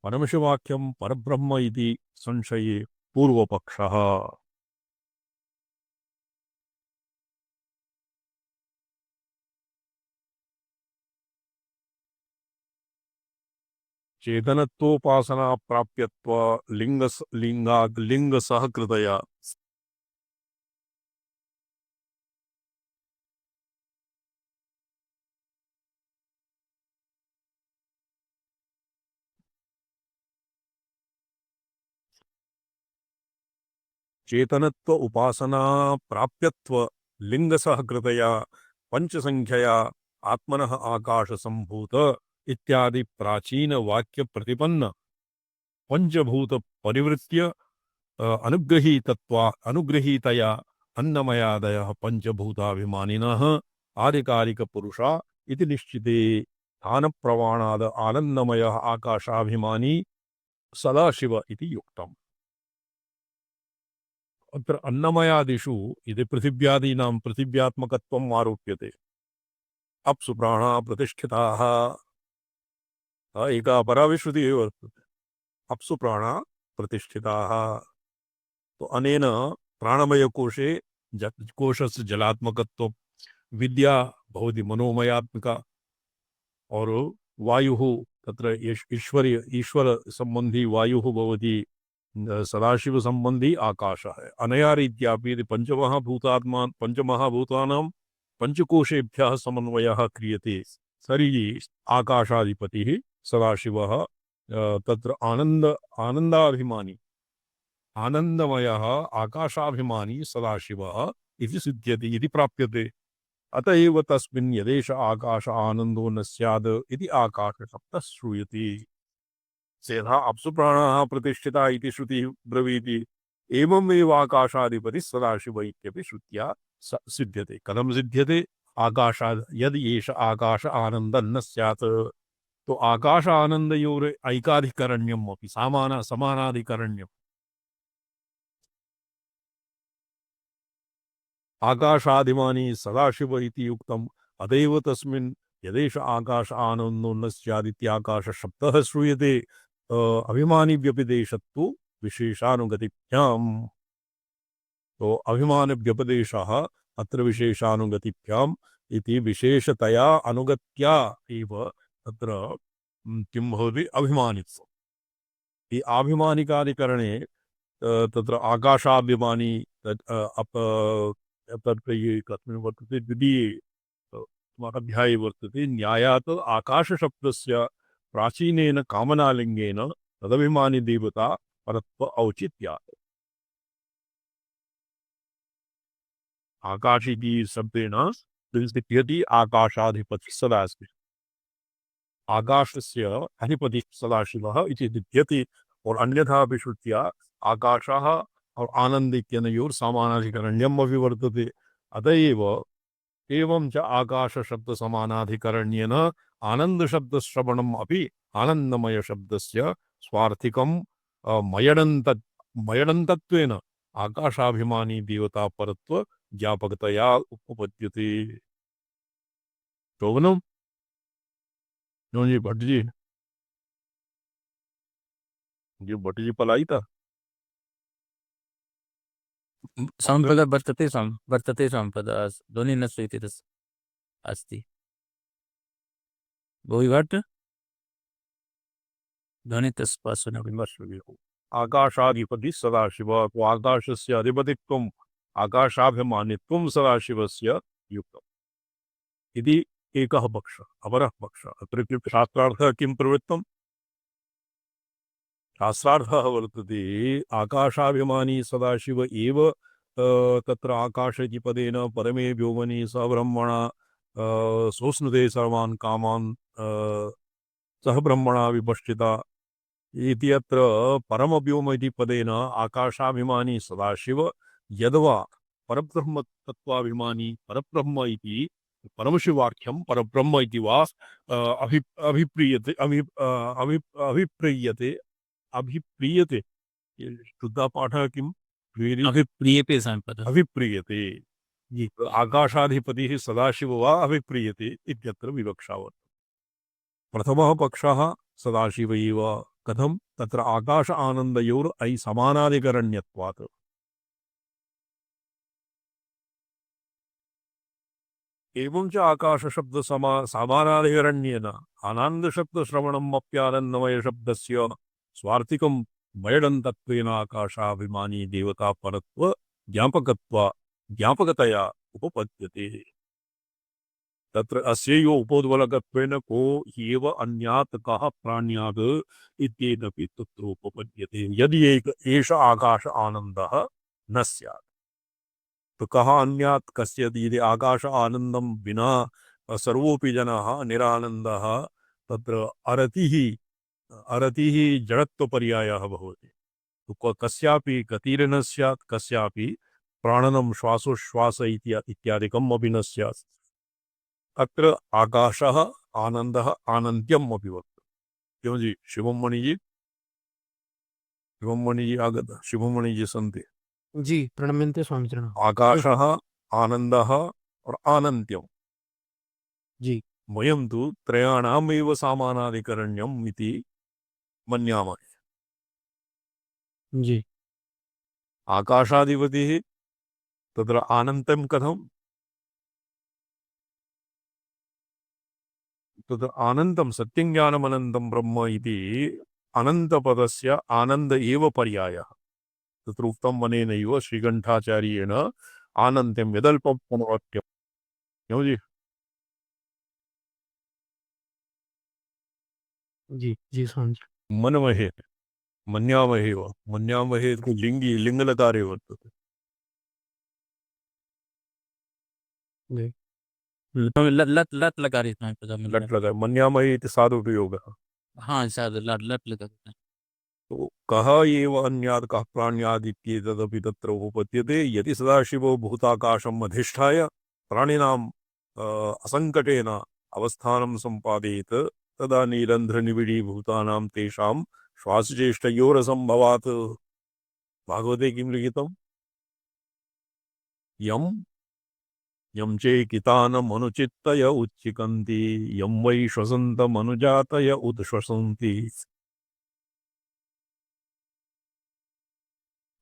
परमशिवाख्यं परब्रह्म इति संशये पूर्वपक्षः। चेतनत्वोपासना प्राप्यत्व लिंगसहकृतया चेतनत्व उपासना प्राप्यत्व लिंगसहकृतया पंचसंख्यया आत्मनः आकाश संभूत इत्यादि प्राचीन वाक्य प्रतिपन्न पंचभूत परिवृत्य अनुग्रहीतया अन्नमयादयः पंचभूताभिमानिनः आधिकारिक पुरुषा इति निश्चिते स्थान प्रमाणाद आनंदमयः आकाशाभिमानी सदाशिव इति युक्तम्। अत्र अन्नमयादिषु इति पृथिव्यादीनां पृथिव्यात्मकत्वम् आरोप्यते। अप्सु प्राणाः प्रतिष्ठिताः। एका अपरा विश्रुतिः वर्तते, अप्सु प्राणाः प्रतिष्ठिताः। तो अनेन प्राणमयकोशे कोशस्य जलात्मकत्वं, विद्या भवति मनोमयात्मिका, और वायुः तत्र ईश्वर संबंधी वायुः भवति सदाशिव संबंधी आकाशः है। अनया रीत्यापि यदि पंचमहाभूतानां पंचकोशेभ्यः समन्वयः क्रियते तर्हि आकाशाधिपतिः सदाशिवः तत्र आनन्दाभिमानी आनन्दमयः आकाशाभिमानी सदाशिवः इति सिद्ध्यति, इति प्राप्यते। अतएव तस्मिन् यदेष आकाश आनंदो न स्याद् इति आकाश शब्दः श्रूयते। सेधा अप्सु प्राणाः प्रतिष्ठिता इति श्रुतिः ब्रवीति, एवमेव आकाशाधिपतिः सदाशिव इत्यपि श्रुत्या सिद्ध्यते। कथं सिद्ध्यते? आकाशाद् यदि एष आकाश आनन्दं न स्यात्, तो आकाश आनन्दयोः ऐकाधिकरण्यम् अपि समानाधिकरण्यम्। आकाशादिमानी सदाशिव इति युक्तम्, अतएव तस्मिन् यदेष आकाश आनन्दो न स्यादित्याकाश शब्दः श्रूयते। अभिमानी व्यपदेशत्तु विशेषानुगतिभ्याम्। तो अभिमान व्यपदेशः अत्र विशेषानुगतिभ्याम् इति विशेषतया अनुगत्या एव तत्र किं भवति? अभिमानित्वम्। इ आभिमानिकादिकरणे तत्र आकाशाभिमानी तत्र ये कस्मिन् वर्तते? द्वितीये अध्याये वर्तते। न्यायात् आकाशशब्दस्य प्राचीनेन कामनालिङ्गेन तदभिमानी देवता परत्व औचित्यात्। आकाश इति शब्देन सिद्ध्यति आकाशाधिपतिः सदाशिवः। आकाशस्य अधिपतिः सदाशिवः इति सिद्ध्यति। और अन्यथा अपि श्रुत्या आकाशः और आनंद इत्यनयोः समानाधिकरण्यम् अपि वर्तते। अतएव एवं च आकाश शब्द समानाधिकरण्येन आनंद शब्द श्रवणम् अपि आनंदमय शब्दस्य स्वार्थिकं मयणन्तत्वेन आकाशाभिमानी देवता परत्व ज्ञापकतया उपपद्यते। शोभनम्? जी भट्ट जी, ये भट्ट जी पलाई था। संपदा वर्तते संपदा ध्वनि न श्रूयते अस्ति। भूविभट्ट ध्वनि स्पष्ट न। आकाशाधिपति सदाशिव, तो आकाशस्य अधिपतित्वम् आकाशाभिमानित्वं सदाशिवस्य युक्तम् इति एकः पक्षः। अपरः पक्षः, अत्र शास्त्रार्थः किं प्रवृत्तम्? शास्त्रार्थः वर्तते आकाशाभिमानी सदाशिव एव तत्र आकाश इति पदेन परमे व्योमनि स ब्रह्मणा सोऽश्नुते सर्वान् कामान् सह ब्रह्मणा विपश्चिता इति। अत्र परमव्योम इति पदेन आकाशाभिमानी सदाशिव यद्वा परब्रह्म तत्त्वाभिमानी परब्रह्म इति परमशिवाख्यं परब्रह्म इति वा अभिप्रीयते शुद्धा पाठः किं? अभिप्रियते संपदा। अभिप्रीयते। आकाशाधिपतिः सदाशिव वा अभिप्रीयते इत्यत्र विवक्षा वर्तते। प्रथमः पक्षः सदाशिव एव। कथं? तत्र आकाश आनन्दयोर् ऐ समानाधिकरण्यत्वात्। एवं च आकाश शब्द समानाधिकरण्येन आनंद शब्द श्रवणम् अप्यानन्दमय शब्दस्य स्वार्थिकं मयडन्तत्वेन आकाशाभिमानी देवता परत्व ज्ञापकतया उपपद्यते। तत्र अस्यैव उपोद्बलकत्वेन को ह्येव अन्यात् कः प्राण्यात् इत्येतदपि तत्र उपपद्यते। यदि एष आकाश आनन्दः न स्यात्, तो कः अन्यात् कस्य? यदि आकाश आनन्दं विना सर्वोऽपि जनाः निरानन्दः, तत्र अरतिः जडत्वपर्यायः भवति। तो कस्यापि गतिर्न स्यात्, कस्यापि प्राणनं श्वासोश्वास इत्यादिकम् अपि न स्यात्। अत्र आकाशः आनन्दः आनन्द्यम् अपि वर्तते। क्यों जी? शिवमणि जी आगत, शिवमणि जी सन्ति। जी प्रणम्यन्ते स्वामिचरणः। आकाशः आनन्दः और आनन्द्यम् जी वयं तु त्रयाणामेव सामानाधिकरण्यम् इति मन्यामः। जी आकाशाधिपतिः तत्र आनन्तं कथं? तत्र आनन्दं सत्यं ज्ञानमनन्तं ब्रह्म इति अनन्तपदस्य आनन्द एव पर्यायः। तत्र उक्तम् अनेनैव श्रीकण्ठाचार्येण आनन्त्यं यदल्पं पुनवाक्यं। क्यों जी? जी स्वामी जी। मनमहे मन्यामहे वा मन्यामहे तु लिङ्गी लिङ्गलकारे वर्तते। जी लट लट लट लगा रही है पता लट् मतलब। लकार मन्यामहे इति साधुप्रयोगः। हाँ शायद लट लट लगा रही है। तो कः एव अन्यात् कः प्राण्याद् इत्येतदपि तत्र उपपद्यते। यदि सदाशिवो भूताकाशम् अधिष्ठाय प्राणिनाम् असङ्कटेन अवस्थानं सम्पादयेत् तदा निरन्ध्रनिबिडीभूतानां तेषां श्वासचेष्टयोरसम्भवात्। भागवते किं लिखितम्? यं यं चेकितानमनुचित्तय उच्चिकन्ति यं वै श्वसन्तमनुजातय उद्श्वसन्ति।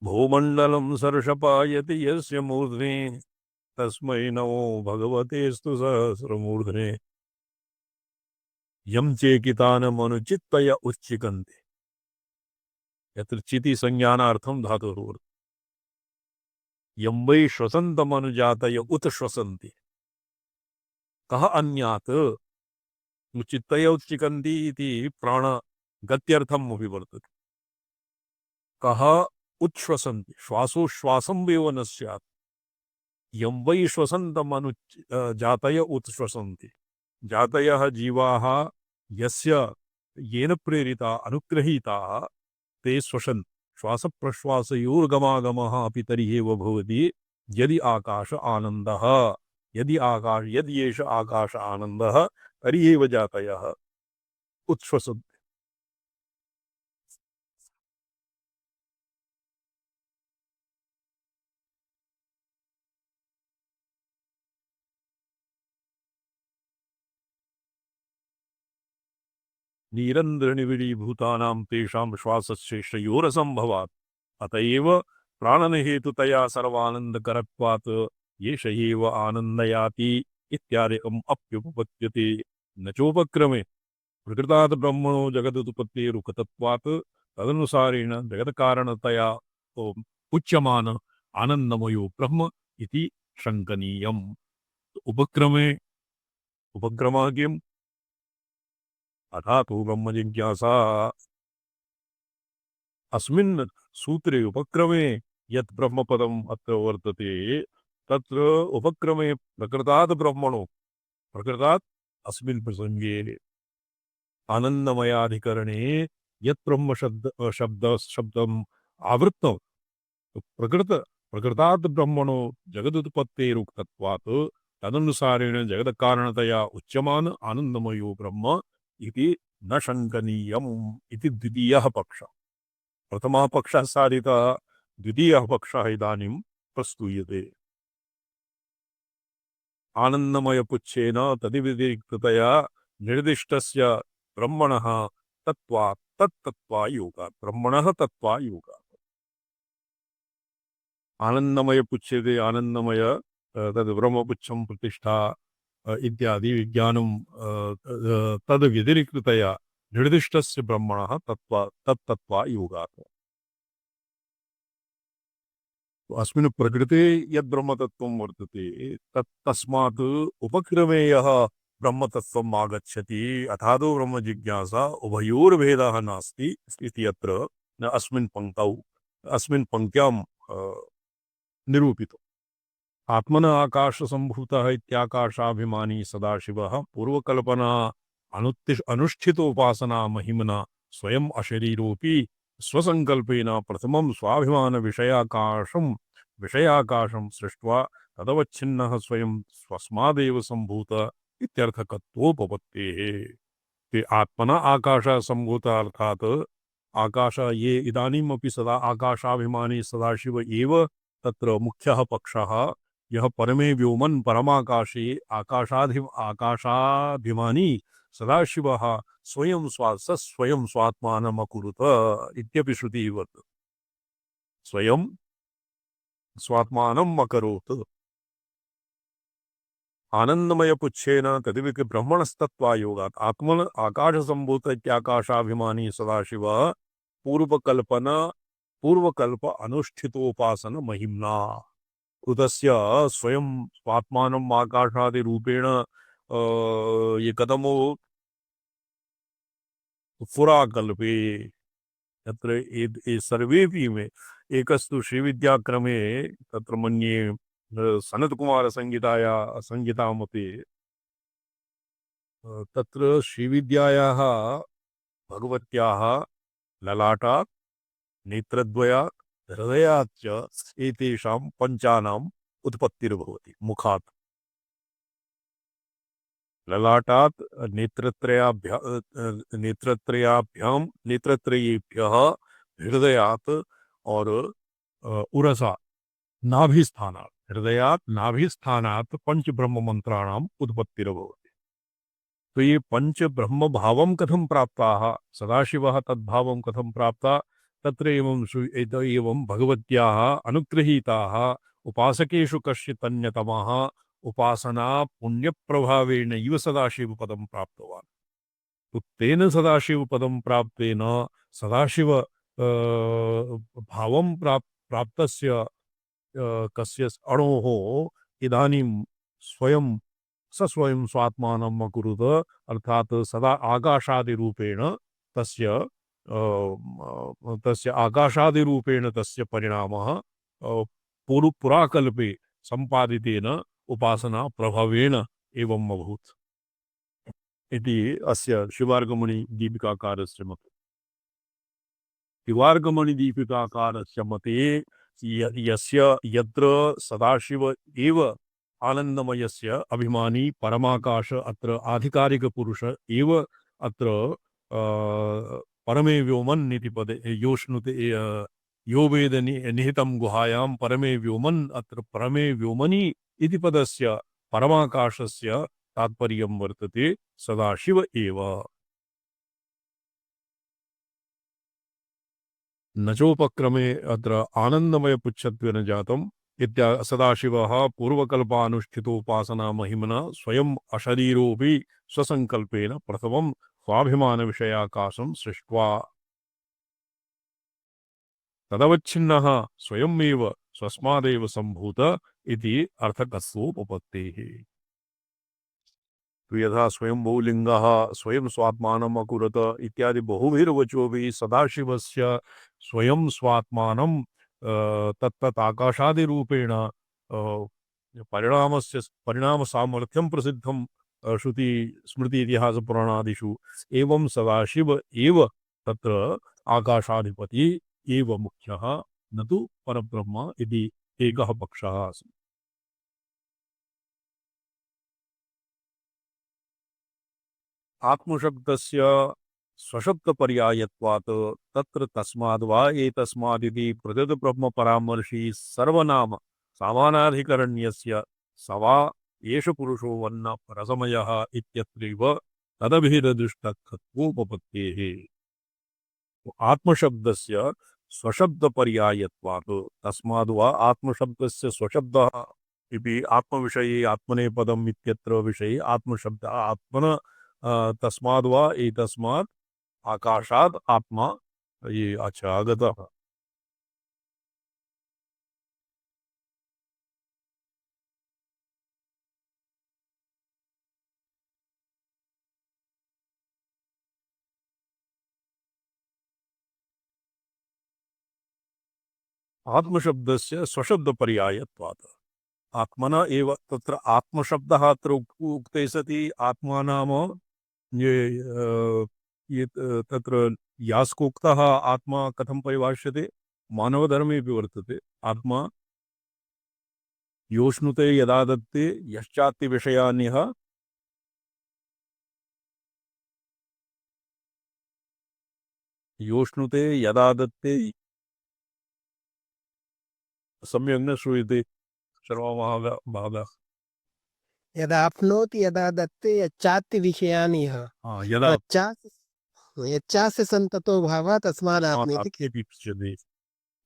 भूमण्डलं सर्षपायति यस्य मूर्ध्नि तस्मै नमो भगवतेस्तु सहस्रमूर्ध्ने। यं चेकितानमनुचित्तय उच्चिकन्ति। यत्र चिति संज्ञानार्थं धातुः वर्तते। यं वै श्वसन्तमनुजातय उत श्वसन्ति। कः अन्यात् चित्तय उच्चिकन्ति इति प्राणगत्यर्थम् अपि वर्तते। कः उच्छ्वसन्ति श्वासोश्वासं एव न स्यात्। यं वै श्वसन्तमनु जातय उत्श्वसन्ति। जातयः जीवाः यस्य येन प्रेरिता अनुग्रहीताः ते श्वसन्। श्वासप्रश्वासयोर्गमागमः अपि तर्हि एव भवति यदि आकाश आनन्दः। यदि एष आकाश आनन्दः तर्हि एव जातयः उत्श्वसन्ति। निरन्ध्रनिबिडीभूतानां तेषां श्वासश्रेष्ठयोरसम्भवात्। अत एव प्राणनहेतुतया सर्वानन्दकरत्वात् एष एव आनन्दयाति इत्यादिकम् अप्युपपद्यते। न चोपक्रमे प्रकृतात् ब्रह्मणो जगदुत्पत्तेरुकतत्वात् तदनुसारेण जगत्कारणतया उच्यमान आनन्दमयो ब्रह्म इति शङ्कनीयम्। उपक्रमः किम्? अथा तु ब्रह्मजिज्ञासा। अस्मिन् सूत्रे उपक्रमे यत् ब्रह्मपदम् अत्र वर्तते तत्र उपक्रमे प्रकृतात् ब्रह्मणो प्रकृतात् अस्मिन् प्रसङ्गे आनन्दमयाधिकरणे यत् ब्रह्म शब्दम् आवृत्तं प्रकृतात् ब्रह्मणो जगदुत्पत्तेरुक्तत्वात् तदनुसारेण जगत्कारणतया उच्यमान आनन्दमयो ब्रह्म इति न शङ्कनीयम् इति द्वितीयः पक्षः। प्रथमः पक्षः साधितः, द्वितीयः पक्षः इदानीं प्रस्तूयते। आनन्दमयपुच्छेन तद्व्यतिरिक्ततया निर्दिष्टस्य ब्रह्मणः तत्त्वात् तत्तत्त्वायोगात्। ब्रह्मणः तत्त्वायोगात् आनन्दमयपुच्छेते आनन्दमय तद् ब्रह्मपुच्छं प्रतिष्ठा इत्यादि विज्ञानं तद् व्यतिरिक्ततया निर्दिष्टस्य ब्रह्मणः तत्तत्त्वायोगात्। अस्मिन् प्रकृते यद् ब्रह्मतत्त्वं वर्तते तस्मात् उपक्रमे यः ब्रह्मतत्त्वम् आगच्छति अथादौ ब्रह्मजिज्ञासा उभयोर्भेदः नास्ति इति अत्र अस्मिन् पङ्क्त्यां निरूपितम्। आत्मन आकाशसम्भूतः इत्याकाशाभिमानी सदाशिवः पूर्वकल्पना अनुष्ठितोपासना महिमना स्वयं अशरीरोपि स्वसंकल्पेन प्रथमं विषयाकाशं सृष्ट्वा तदवच्छिन्नः स्वयं स्वस्मादेव सम्भूत इत्यर्थकत्वोपपत्तेः। ते आत्मना आकाशः सम्भूतः अर्थात् आकाश ये इदानीमपि सदा आकाशाभिमानी सदाशिव एव तत्र मुख्यः पक्षः यह परमे व्योमन परमाकाशे आकाशाभिमानी सदाशिवः स्वयं स्वयं स्वात्मानमकुरुत इत्यपि श्रुतिः वर्तते। स्वयं स्वात्मानम् अकरोत् आनंदमय पुच्छेन तदिविक ब्रह्मणस्तत्वायोगात् आत्मन आकाश संभूत इत्याकाशाभिमानी सदाशिव पूर्वकल्प अनुष्ठितोपासन महिम्ना कृतस्य स्वयं स्वात्मानम् आकाशादि रूपेण ये कथमो पुराकल्पे तत्र सर्वेपि मे एकस्तु श्रीविद्याक्रमे तत्र मन्ये सनत्कुमार संहितामपि तत्र श्रीविद्यायाः भगवत्याः ललाटात् नेत्रद्वयात् हृदयात् च एतेषां पञ्चानाम् उत्पत्तिर्भवति। मुखात् ललाटात् नेत्रत्रयेभ्यः हृदयात् और उरसा नाभिस्थानात् हृदयात् नाभिस्थानात् पंच ब्रह्म मंत्राणाम उत्पत्तिर्भवति। तो ये पंच ब्रह्म भावं कथं प्राप्ताः सदाशिवः तद्भावं कथं प्राप्ता तत्र एवं भगवत्याः अनुगृहीताः उपासकेषु कश्चित् अन्यतमः उपासना पुण्यप्रभावेण इव सदाशिव पदं प्राप्तवान्। तो तेन सदाशिव पदं प्राप्तेन सदाशिव भावं प्राप्तस्य कस्य अणोः इदानीं स्वयं स्वयं स्वात्मानम् अकुरुत अर्थात सदा आकाशादिरूपेण तस्य तस्य आकाशादिरूपेण तस्य परिणामः पुराकल्पे सम्पादितेन उपासना प्रभावेन एवम् अभूत् इति अस्य शिवार्गमणि दीपिकाकारस्य मते। शिवार्गमणि दीपिकाकारस्य मते यस्य यत्र सदाशिव एव आनंदमयस्य अभिमानी परमाकाश अत्र आधिकारिक पुरुष एव अत्र परमे व्योमन् इति पदे योष्णुते यो वेद निहितं गुहायां परमे व्योमन् अत्र परमे व्योमनि इति पदस्य परमाकाशस्य तात्पर्यं वर्तते सदाशिव एव। नचोपक्रमे अत्र आनंदमय पुच्छत्वेन जातम् इत्या सदाशिवः पूर्वकल्पानुष्ठितोपासना महिमना स्वयं अशरीरोऽपि स्वसंकल्पेन प्रथमं स्वाभिमान विषयाकाशं सृष्ट्वा तदवच्छिन्नः स्वयमेव स्वस्मादेव सम्भूत इति अर्थकत्वोपपत्तेः। तो यथा स्वयं बहुलिंगः स्वयं स्वात्मानम् अकुरत इत्यादि बहुभिर्वचोभिः सदाशिवस्य स्वयं स्वात्मानं तत्तत् आकाशादिरूपेण परिणाम सामर्थ्यं प्रसिद्धं श्रुति स्मृति इतिहास पुराणादिषु एवं सदाशिव एव तत्र आकाशाधिपति एव मुख्यः न तु परब्रह्म इति एकः पक्षः आसीत्। आत्मशब्दस्य स्वशब्दपर्यायत्वात् तत्र तस्माद् वा एतस्मादिति प्रकृतब्रह्मपरामर्शी सर्वनाम सामानाधिकरण्यस्य स वा एष पुरुषो वन्न परसमयः इत्यत्रैव तदभिरदृष्टत्वोपपत्तेः। आत्मशब्दस्य स्वशब्दपर्यायत्वात् तस्माद् वा आत्मशब्दस्य स्वशब्दः इति आत्मविषये आत्मनेपदम् इत्यत्र विषये आत्मशब्द आत्मन तस्माद् वा एतस्मात् आकाशात् आत्मा ये अच्छा आगतः। आत्मशब्दस्य स्वशब्दपर्यायत्वात् आत्मना एव तत्र आत्मशब्दः अत्र उक्ते सति आत्मा नाम ये तत्र यास्कोक्तः आत्मा कथं परिभाष्यते मानवधर्मेऽपि वर्तते। आत्मा योष्णुते यदा दत्ते यश्चात्ति विषयान्यः योष्णुते यदा दत्ते सम्यक् न श्रूयते सर्वभाग भाग यदाप्नोति यदा दत्ते यच्चात्ति विषयानि यः यदा यच्चास्य सन्ततो भावः तस्मादाप्नोति आत्मेति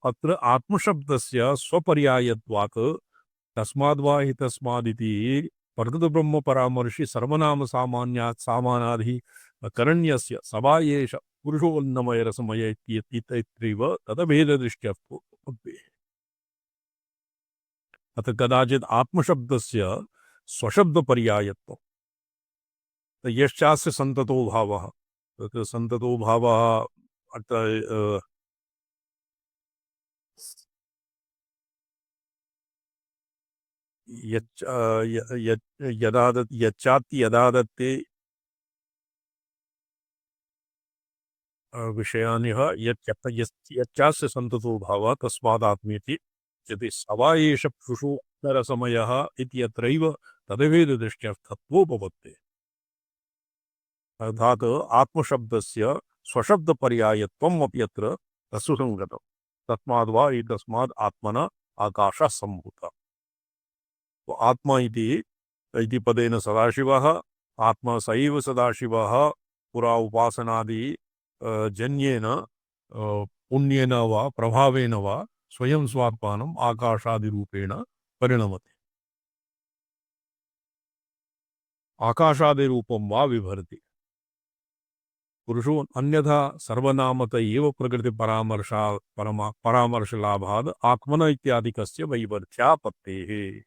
अत्र आत्मशब्दस्य स्वपर्यायत्वात् तस्माद्वा हि तस्मादिति प्रकृतब्रह्म परामर्शि सर्वनाम सामान्यात् सामानादि करण्यस्य सवा एष पुरुषोन्नमयरसमय इत्यत्रैव तदभेददृष्ट्यर्थो भवति। अतः कदाचित् आत्मशब्दस्य स्वशब्दपर्यायत्वं यश्चास्य सन्ततो भावः तत्र सन्ततो भावः अत्र यच्चात्ति यदा दत्ते विषयानि यच्चास्य सन्ततो भावः तस्मादात्मेति यदि सवा एष पुरुषोत्तरसमयः इत्यत्रैव तदभेददृष्ट्यर्थत्वो भवति। अर्थात् आत्मशब्दस्य स्वशब्दपर्यायत्वम् अपि अत्र सुसङ्गतम्। तस्माद्वा एतस्माद् आत्मना आकाशः सम्भूतः। तो आत्मा इति पदेन सदाशिवः आत्मा स एव सदाशिवः पुरा उपासनादि जन्येन पुण्येन वा प्रभावेन वा स्वयं स्वात्मानम् आकाशादिरूपेण परिणमते। आकाशादिरूपं वा विभर्ति पुरुषो अन्यथा सर्वनामत एव प्रकृति परामर्शलाभाद् आत्मन इत्यादिकस्य वैवर्त्यापत्तेः।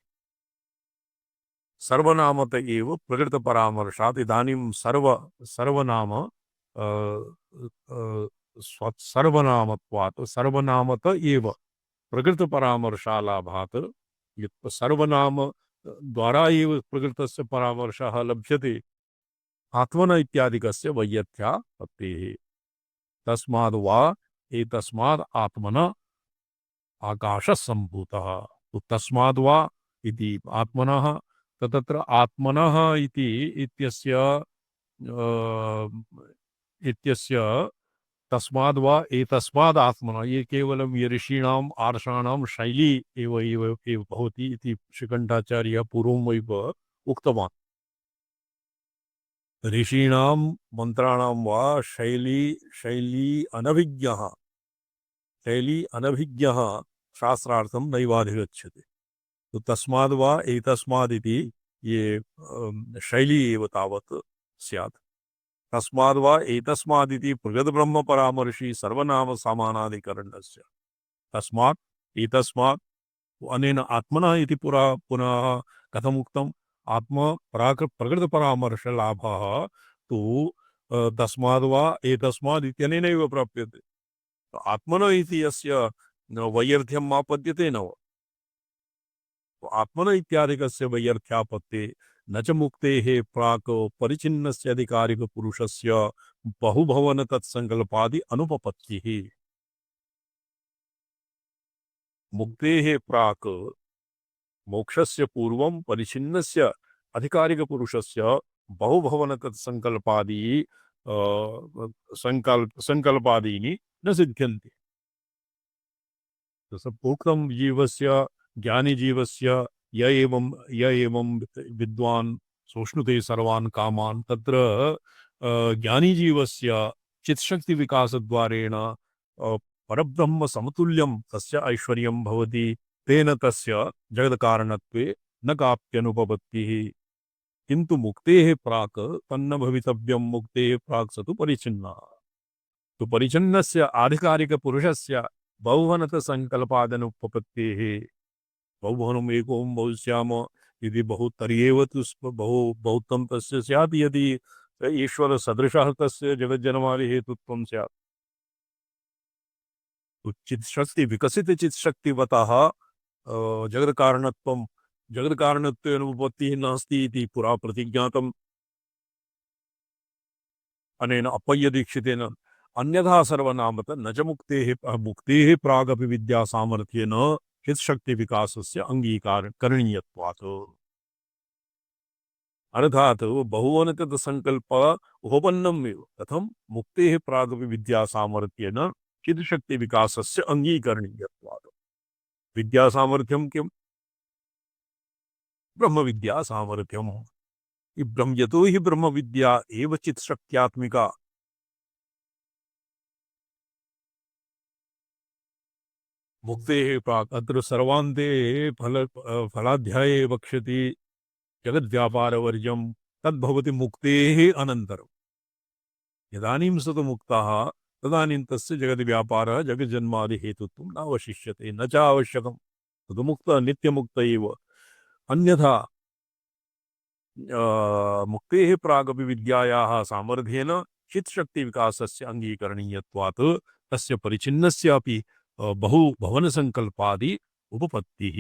सर्वनामत एव प्रकृति परामर्शात् इदानीं सर्वनाम सर्वनामत्वात् सर्वनामत एव प्रकृति परामर्शालाभात् सर्वनाम द्वारा एव प्रकृतस्य परामर्शः लभ्यते आत्मन इत्यादिकस्य वैयर्थ्यापत्तेः। तस्माद् वा एतस्माद् आत्मना आकाशः सम्भूतः। तो तस्माद् वा इति आत्मनः तत्र आत्मनः इत्यस्य तस्माद् वा एतस्माद् आत्मनः ये केवलं ऋषीणाम् आर्षाणां शैली एव भवति इति श्रीकण्ठाचार्यः पूर्वमेव उक्तवान्। ऋषीणां मन्त्राणां वा शैली अनभिज्ञः शास्त्रार्थं नैवाधिगच्छति। तो तस्माद् वा एतस्मादिति ये शैली एव तावत् स्यात्। तस्माद् वा एतस्मादिति प्रगतब्रह्म परामर्शी सर्वनाम सामानाधिकरणस्य तस्मात् एतस्मात् अनेन आत्मनः इति पुनः कथमुक्तम् आत्मा प्रकृत परामर्श लाभः तु तस्माद् वा एतस्माद् इत्यनेनैव प्राप्यते। आत्मनः इति यस्य वैयर्थ्यम् आपद्यते न आत्मन इत्यादिकस्य वैयर्थ्यापत्ते न च मुक्तेः प्राक् परिचिन्नस्य अधिकारिकपुरुषस्य बहुभवन तत्सङ्कल्पादि अनुपपत्तिः। मुक्तेः प्राक् मोक्षस्य पूर्वं परिचिन्नस्य अधिकारिकपुरुषस्य बहुभवन तत्सङ्कल्पादि संकल्पादीनि न सिद्ध्यन्ति। प्रोक्तं जीवस्य ज्ञानी जीवस्य य एवं विद्वान् सोष्णुते सर्वान् कामान् तत्र ज्ञानी जीवस्य चित्शक्ति विकासद्वारेण परब्रह्म समतुल्यं तस्य ऐश्वर्यं भवति। तेन तस्य जगत्कारणत्वे न काप्यनुपपत्तिः। किन्तु मुक्तेः प्राक् तन्न भवितव्यं मुक्तेः प्राक् स तु परिचिन्नः। तो परिचिन्नस्य आधिकारिकपुरुषस्य बहुवनतसङ्कल्पादनुपपत्तेः। बहुवनम् एकों बहुश्याम यदि बहुतर्येव तु बहुत्वं तस्य स्यात् यदि ईश्वर सदृशः तस्य जगज्जन्मादि हेतुत्वं स्यात्। तो चित्शक्ति विकसित चित्शक्तिवतः जगत्कारणत्वेन उपपत्तिः नास्ति इति पुरा प्रतिज्ञातम् अनेन अप्पय्यदीक्षितेन। अन्यथा सर्वनामत न च मुक्तेः प्रागपि विद्यासामर्थ्येन चित्शक्ति विकासस्य अंगीकार करणीयत्वात्। अर्थात् बहुवनतः संकल्प उपपन्नम् एव कथं मुक्तेः प्रागपि विद्यासामर्थ्येन चित्शक्ति विकासस्य अंगीकरणीयत्वात्। विद्यासामर्थ्यं किम्? ब्रह्म विद्या सामर्थ्यम। यतो हि ब्रह्म विद्या एव चित् शक्त्यात्मिका मुक्तेः प्राक् अत्र सर्वान्ते फलाध्याये वक्ष्यति जगद्व्यापारवर्ज्यं तद्भवति मुक्तेः अनन्तरम्। यदानीं स तु मुक्तः तदानीं तस्य जगद्व्यापारः जगज्जन्मादि हेतुत्वं न अवशिष्यते, न च आवश्यकं। तद् मुक्त नित्यमुक्त एव। अन्यथा मुक्तेः प्रागपि विद्यायाः सामर्थ्येन चित्शक्तिविकासस्य अङ्गीकरणीयत्वात् तस्य परिचिन्नस्यापि बहु भवनसङ्कल्पादि उपपत्तिः।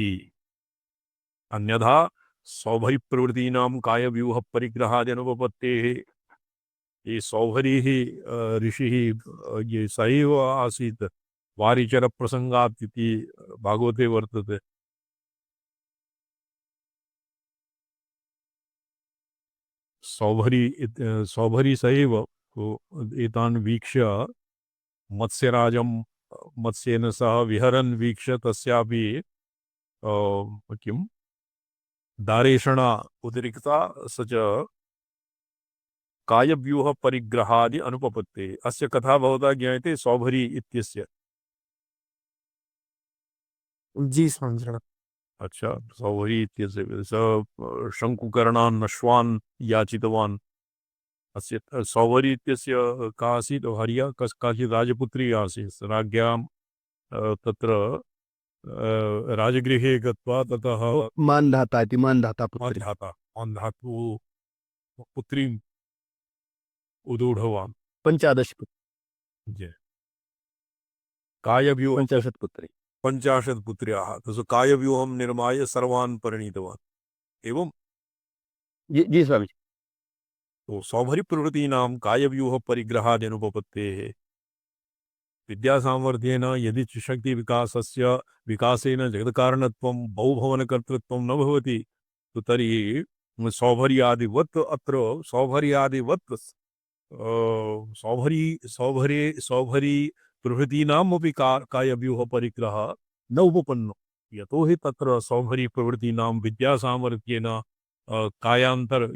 अन्यथा सौभरिप्रवृत्तीनां कायव्यूहपरिग्रहादनुपपत्तेः। ये सौभरिः ऋषिः ये स एव आसीत् वारिचरप्रसङ्गात् इति भागवते वर्तते। सौभरी स एव एतान् वीक्ष्य मत्स्यराजं मत्स्येन सह विहरन् वीक्ष्य तस्यापि किं दारेषणा उद्रिक्ता स च कायव्यूहपरिग्रहादि अनुपपत्ते। अस्य कथा भवता ज्ञायते सौभरी इत्यस्य? जी स्वामी। अच्छा, सौभरी इत्यस्य स शङ्कुकर्णान् अश्वान् याचितवान्। अस्य सौभरी इत्यस्य का आसीत्? हर्या काचित् राजपुत्री आसीत्। राज्ञां तत्र राजगृहे गत्वा ततः मानधाता इति मानधाता पुत्री। मान्धातु पुत्रीम् उदूढवान्। 15 जय कायव्यूह 50 पुत्री। 50 पुत्र्याः। तस्य कायव्यूहं निर्माय सर्वान् परिणीतवान्। एवं जी स्वामी। तो सौभरिप्रवृत्तीनां कायव्यूहपरिग्रहादनुपपत्तेः विद्यासामर्थ्येन यदि शक्तिविकासस्य विकासेन जगत्कारणत्वं बहुभवनकर्तृत्वं न भवति तो तर्हि सौभर्यादिवत् अत्र सौभर्यादिवत् सौभरी प्रभृतीनामपि कायव्यूहपरिग्रहः न उपपन्नो। यतो हि तत्र सौभरी प्रवृत्तीनां विद्यासामर्थ्येन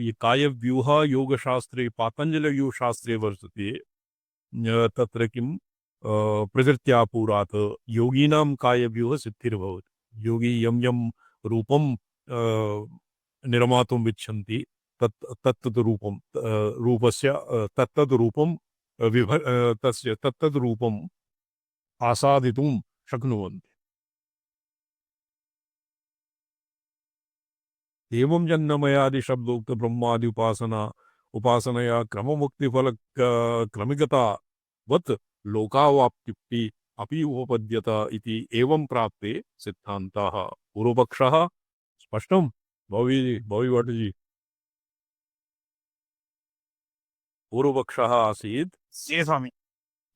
ये कायव्यूह योगशास्त्रे पातञ्जलयोगशास्त्रे वर्तते। तत्र किं प्रकृत्या पुरात् योगिनां कायव्यूह सिद्धिर्भवति। योगी यं यं रूपं निर्मातुम् इच्छन्ति तत्तद् रूपं रूपस्य तत्तद् रूपं तस्य तत्तद् रूपम् आसादितुं शक्नुवन्ति। एवं जन्मयादि शब्दोक्त ब्रह्मादि उपासनया क्रममुक्तिफल क्रमिकता वत् लोकावाप्त्युक्ति अपि उपपद्यत इति एवं प्राप्ते सिद्धान्तः। पूर्वपक्षः स्पष्टं भवि भट्टजी? पूर्वपक्षः आसीत् स्वामी।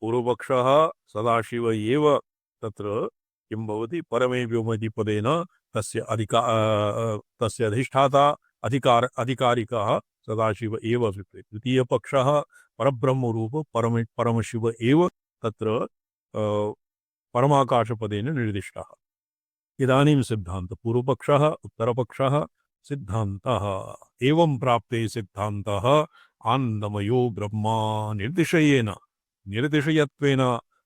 पूर्वपक्षः सदाशिव एव तत्र किं भवति परमे व्योमति पदेन तस्य अधिष्ठाता अधिकारिकः सदाशिव एव अस्ति। द्वितीयपक्षः परब्रह्मरूप परमशिव एव तत्र परमाकाशपदेन निर्दिष्टः। इदानीं सिद्धान्त पूर्वपक्षः उत्तरपक्षः सिद्धान्तः। एवं प्राप्ते सिद्धान्तः आनन्दमयो ब्रह्मा निर्दिशयेन निर्दिशयत्वेन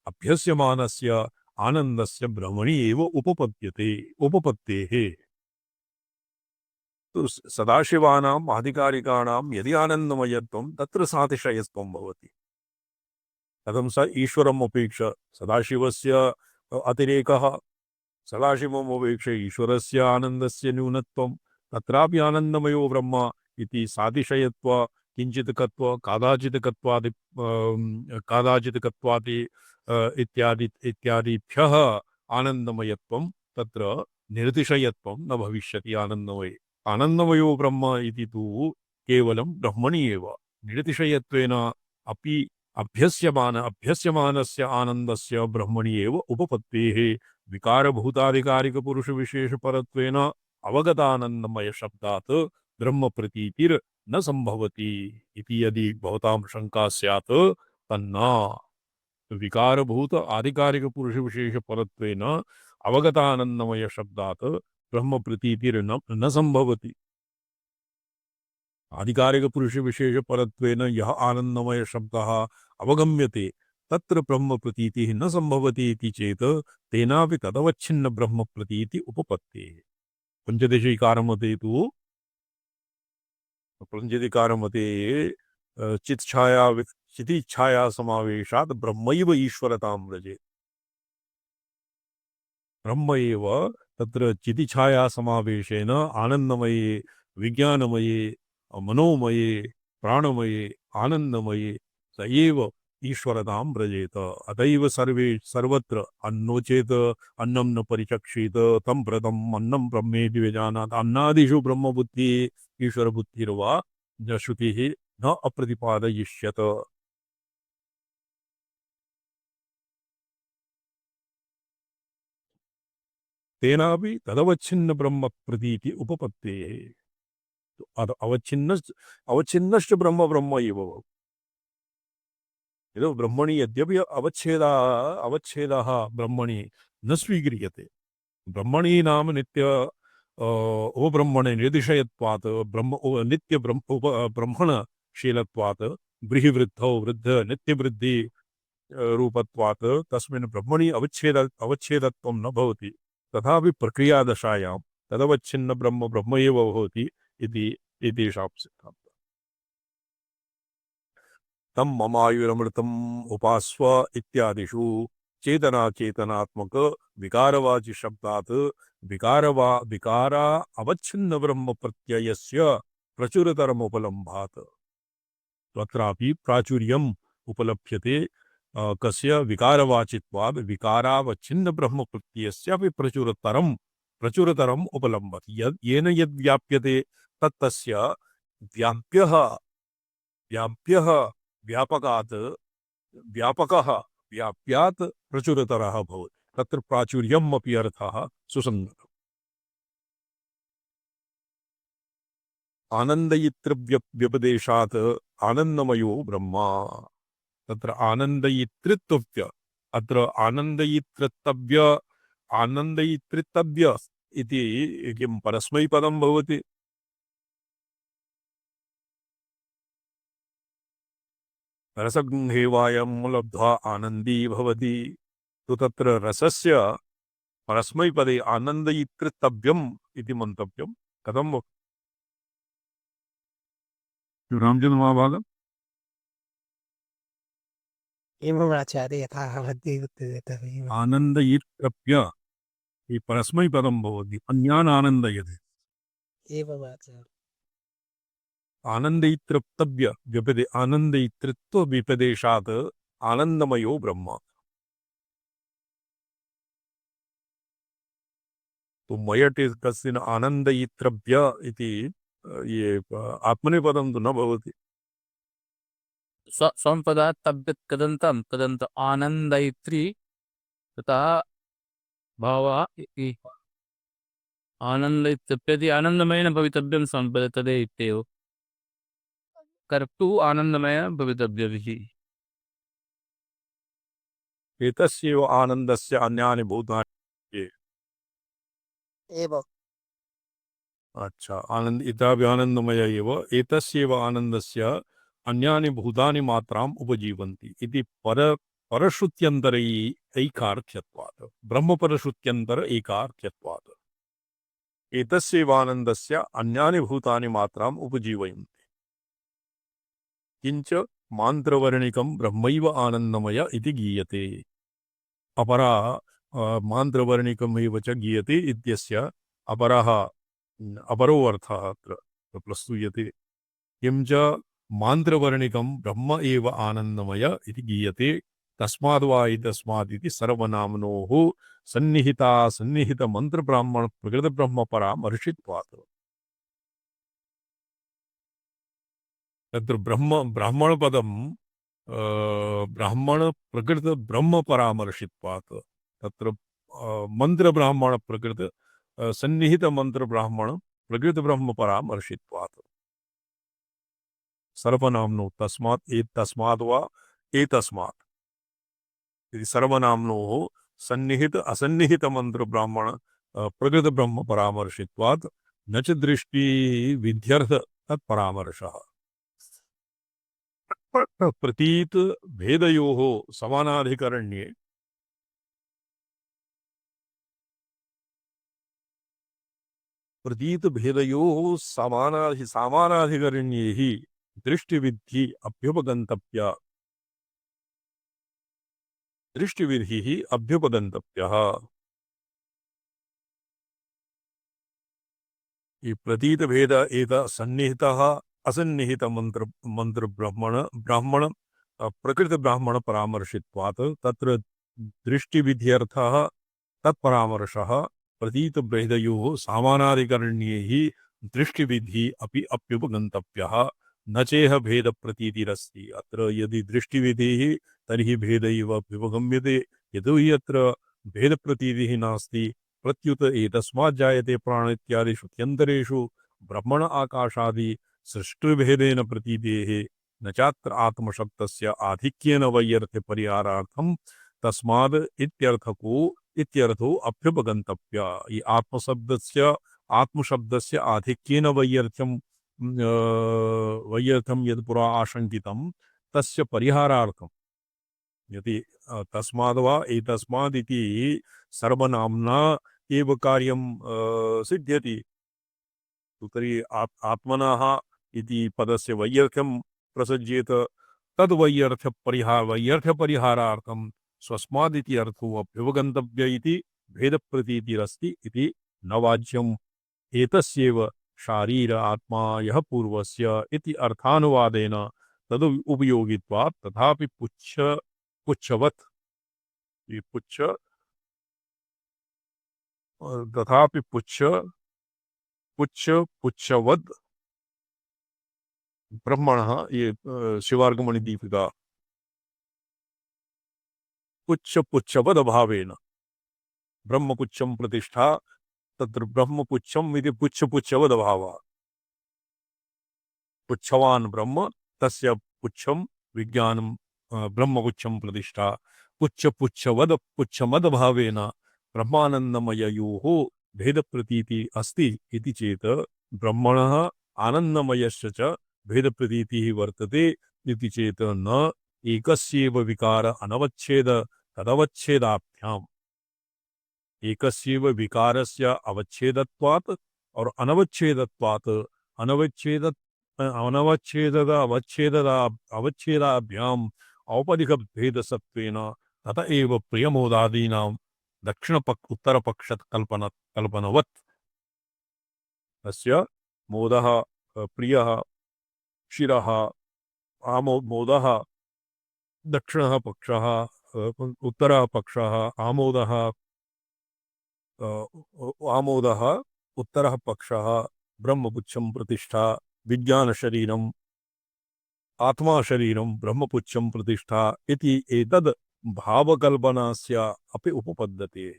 अभ्यस्यमानस्य आनन्दस्य ब्रह्मणि एव उपपत्तेः। तो सदाशिवानाम् आधिकारिकाणां यदि आनन्दमयत्वं तत्र सातिशयत्वं भवति। कथं स ईश्वरम् उपेक्ष सदाशिवस्य अतिरेकः, सदाशिवम् उपेक्ष ईश्वरस्य आनन्दस्य न्यूनत्वं, तत्रापि आनन्दमयो ब्रह्म इति सातिशयत्व किञ्चित् कत्व कादाचित् इत्यादिभ्यः आनन्दमयत्वं तत्र निर्तिशयत्वं न भविष्यति। आनन्दमयो ब्रह्म इति तु केवलं ब्रह्मणि एव निर्तिशयत्वेन अपि अभ्यस्यमानस्य आनन्दस्य ब्रह्मणि एव उपपत्तेः विकारभूताधिकारिकपुरुषविशेषपरत्वेन अवगतानन्दमय शब्दात् ब्रह्मप्रतीतिर्न संभवति इति यदि भवतां शङ्का स्यात् तन्ना। विकारभूत आधिकारिकपुरुषविशेषपरत्वेन अवगतानन्दमय शब्दात् ब्रह्मप्रतीतिर्न संभवति। आधिकारिकपुरुषविशेषपरत्वेन यः आनन्दमयशब्दः अवगम्यते तत्र ब्रह्मप्रतीतिः न सम्भवति इति चेत् तेनापि तदवच्छिन्नब्रह्मप्रतीति उपपत्तेः। पञ्चदशीकारमते तु पञ्चदशीकारमते चितिच्छाया समावेशात् ब्रह्मैव ईश्वरतां व्रजेत्। ब्रह्म एव तत्र चितिच्छाया समावेशेन आनन्दमये विज्ञानमये मनोमये प्राणमये आनन्दमये स एव ईश्वरतां व्रजेत। अतैव सर्वत्र अन्नो चेत् अन्नं न परिचक्षेत तं व्रतम् अन्नं ब्रह्मेति व्यजानात्। अन्नादिषु ब्रह्मबुद्धिः ईश्वरबुद्धिर्वा न श्रुतिः न अप्रतिपादयिष्यत। तेनापि तदवच्छिन्न ब्रह्म प्रतीति उपपत्तेः। तो अवच्छिन्नश्च ब्रह्म ब्रह्म एव। यतो ब्रह्मणि यद्यपि अवच्छेदः ब्रह्मणि न स्वीक्रियते। ब्रह्मणि नाम नित्य उपब्रह्मणे निर्दिशयत्वात् नित्य ब्रह्मणशीलत्वात् ब्रीहिवृद्धौ वृद्ध नित्यवृद्धि रूपत्वात् तस्मिन् ब्रह्मणि अवच्छेदत्वं न भवति। तथापि प्रक्रियादशायां तदवच्छिन्न ब्रह्म ब्रह्म एव भवति इति एतेषां सिद्धान्तः। तं ममायुरमृतम् उपास्व इत्यादिषु चेतनात्मक विकारवाचि शब्दात् विकारा अवच्छिन्न ब्रह्म प्रत्ययस्य प्रचुरतरमुपलम्भात्। तत्रापि प्राचुर्यम् उपलभ्यते कस्य विकारवाचित्वाद् विकारावच्छिन्न ब्रह्म प्रत्ययस्यापि प्रचुरतरम् उपलम्बति। येन यद्व्याप्यते तत्तस्य व्याप्यः व्यापकात् व्यापकः व्याप्यात् प्रचुरतरः भवति। तत्र प्राचुर्यम् अपि अर्थः सुसंगतः। आनन्दयितृव्यपदेशात् आनन्दमयो ब्रह्म। तत्र आनन्दयितृत्वस्य अत्र आनन्दयितृत्तव्य इति किं परस्मैपदं भवति। रसगृहे वायं लब्ध्वा आनन्दी भवति। तो तत्र रसस्य परस्मैपदे आनन्दयितृत्तव्यम् इति मन्तव्यं। कथं रामचन्द्र महाभागम् एवम् आचार्य यथा भवद्भिः आनन्दयितृप्य ये परस्मैपदं भवति अन्यान् आनन्दयति। एवम् आचार्य आनन्दयितृप्तव्य आनन्दयितृत्व विपदेशात् आनन्दमयो ब्रह्म। तो मयट कस्मिन् आनन्दयितृभ्य इति ये आत्मनेपदं तु न भवति। संपदात् तद्यत् कदन्त आनन्दयित्री तथा भावः इति आनन्दयित्यपि आनन्दमयेन भवितव्यं संपदते इत्येव कर्तु आनन्दमयेन भवितव्यमिः। एतस्यैव आनन्दस्य अन्यानि भूतानि। एवम् अच्छा आनन्द इतापि आनन्दमय एव एतस्यैव आनन्दस्य अन्यानि भूतानि मात्राम् उपजीवन्ति इति परश्रुत्यन्तरै ऐकार्थ्यत्वात् ब्रह्मपरश्रुत्यन्तर ऐकार्थ्यत्वात् एतस्यैव आनन्दस्य अन्यानि भूतानि मात्राम् उपजीवयन्ति। किञ्च मान्त्रवर्णिकं ब्रह्मैव आनन्दमय इति गीयते। अपरा मान्त्रवर्णिकमेव च गीयते इत्यस्य अपरो अर्थः अत्र प्रस्तूयते। किं च मान्त्रवर्णिकं ब्रह्म एव आनन्दमय इति गीयते। तस्माद् वा एतस्मात् इति सर्वनाम्नोः सन्निहित मंत्रब्राह्मण प्रकृत ब्रह्मपरामर्शित्वात्। तत्र ब्राह्मणपदं ब्राह्मण प्रकृत ब्रह्म परामर्शित्वात्। तत्र मंत्र ब्राह्मण प्रकृत सन्निहित मंत्र ब्राह्मण प्रकृत ब्रह्म परामर्शित्वात्। सर्वनाम्नो तस्मात् एतस्मात् वा एतस्मात् इति सर्वनाम्नोः सन्निहित असन्निहित मंत्र ब्राह्मण प्रकृत ब्रह्म परामर्शित्वात्। न च दृष्टि विध्यर्थ तत्परामर्शः। प्रतीत भेदयोः समानाधिकरण्ये प्रतीत भेदयोः समानाधिकरण्ये हि दृष्टिविद्धि अभ्युपगन्तव्या दृष्टिविधिः अभ्युपगन्तव्यः। ಈ ಪ್ರತೀತ ಭೇದ ಏತ ಸನ್ನಿಹಿತ ಅಸನ್ನಿಹಿತ ಮಂತ್ರ ಬ್ರಾಹ್ಮಣ ಪ್ರಕೃತ ಬ್ರಾಹ್ಮಣ ಪರಾಮರ್ಶಿತ್ವಾತ್ ತತ್ರ ದೃಷ್ಟಿವಿಧ್ಯರ್ಥಃ ತತ್ಪರಾಮರ್ಶಃ ಪ್ರತೀತ ಭೇದಯೋಃ ಸಾಮಾನಾಧಿಕರಣ್ಯೈಃ ದೃಷ್ಟಿವಿಧಿ अपि अप्युपगन्तव्यः न चेह भेद प्रतीतिरस्ति। अत्र यदि दृष्टिविधिः तर्हि भेद इव अभ्युपगम्यते, यतोहि अत्र भेद प्रतीतिः नास्ति। प्रत्युत एतस्मात् जायते प्राण इत्यादिषु त्यन्तरेषु ब्रह्मण आकाशादि सृष्टिभेदेन प्रतीतेः न चात्र आत्मशब्दस्य आधिक्येन वैयर्थ्य परिहारार्थं तस्माद् इत्यर्थो अभ्युपगन्तव्य। ये आत्मशब्दस्य आधिक्येन वैयर्थं यद् पुरा आशङ्कितं तस्य परिहारार्थं यदि तस्माद् वा एतस्मादिति सर्वनाम्ना एव कार्यं सिद्ध्यति तर्हि आत्मनः इति पदस्य वैयर्थ्यं प्रसज्येत। तद् वैयर्थ्यपरिहारार्थं स्वस्मादिति अर्थो अभ्युपगन्तव्य इति भेदप्रतीतिरस्ति इति न वाच्यम्। एतस्यैव शारीर आत्मा यः पूर्वस्य इति अर्थानुवादेन तद् उपयोगित्वात् तथापि पुच्छवत् तथापि पुच्छवद् ब्रह्मणः ये शिवार्गमणि दीपिका पुच्छवद् अभावेन ब्रह्मपुच्छं प्रतिष्ठा तत्र ब्रह्मपुच्छम् इति पुच्छवद् अभावः। पुच्छवान् ब्रह्म तस्य पुच्छं विज्ञानं ब्रह्मपुच्छं प्रतिष्ठा पुच्छमदभावेन ब्रह्मानन्दमययोः भेदप्रतीति अस्ति इति चेत् ब्रह्मणः आनन्दमयस्य च भेदप्रतीतिः वर्तते इति चेत् न एकस्यैव विकार तदवच्छेदाभ्याम् एकस्यैव विकारस्य अवच्छेदत्वात् और अवच्छेदाभ्याम् औपदिक भेदसत्वेन तत एव प्रियमोदादीनां उत्तरपक्षकल्पनवत् तस्य मोदः प्रियः शिरः मोदः दक्षिणः पक्षः उत्तरः पक्षः आमोदः उत्तरः पक्षः ब्रह्मपुच्छं प्रतिष्ठा विज्ञानशरीरम् आत्मा शरीरं ब्रह्मपुच्छं प्रतिष्ठा इति एतद् भावकल्पनास्य अपि उपपद्यते।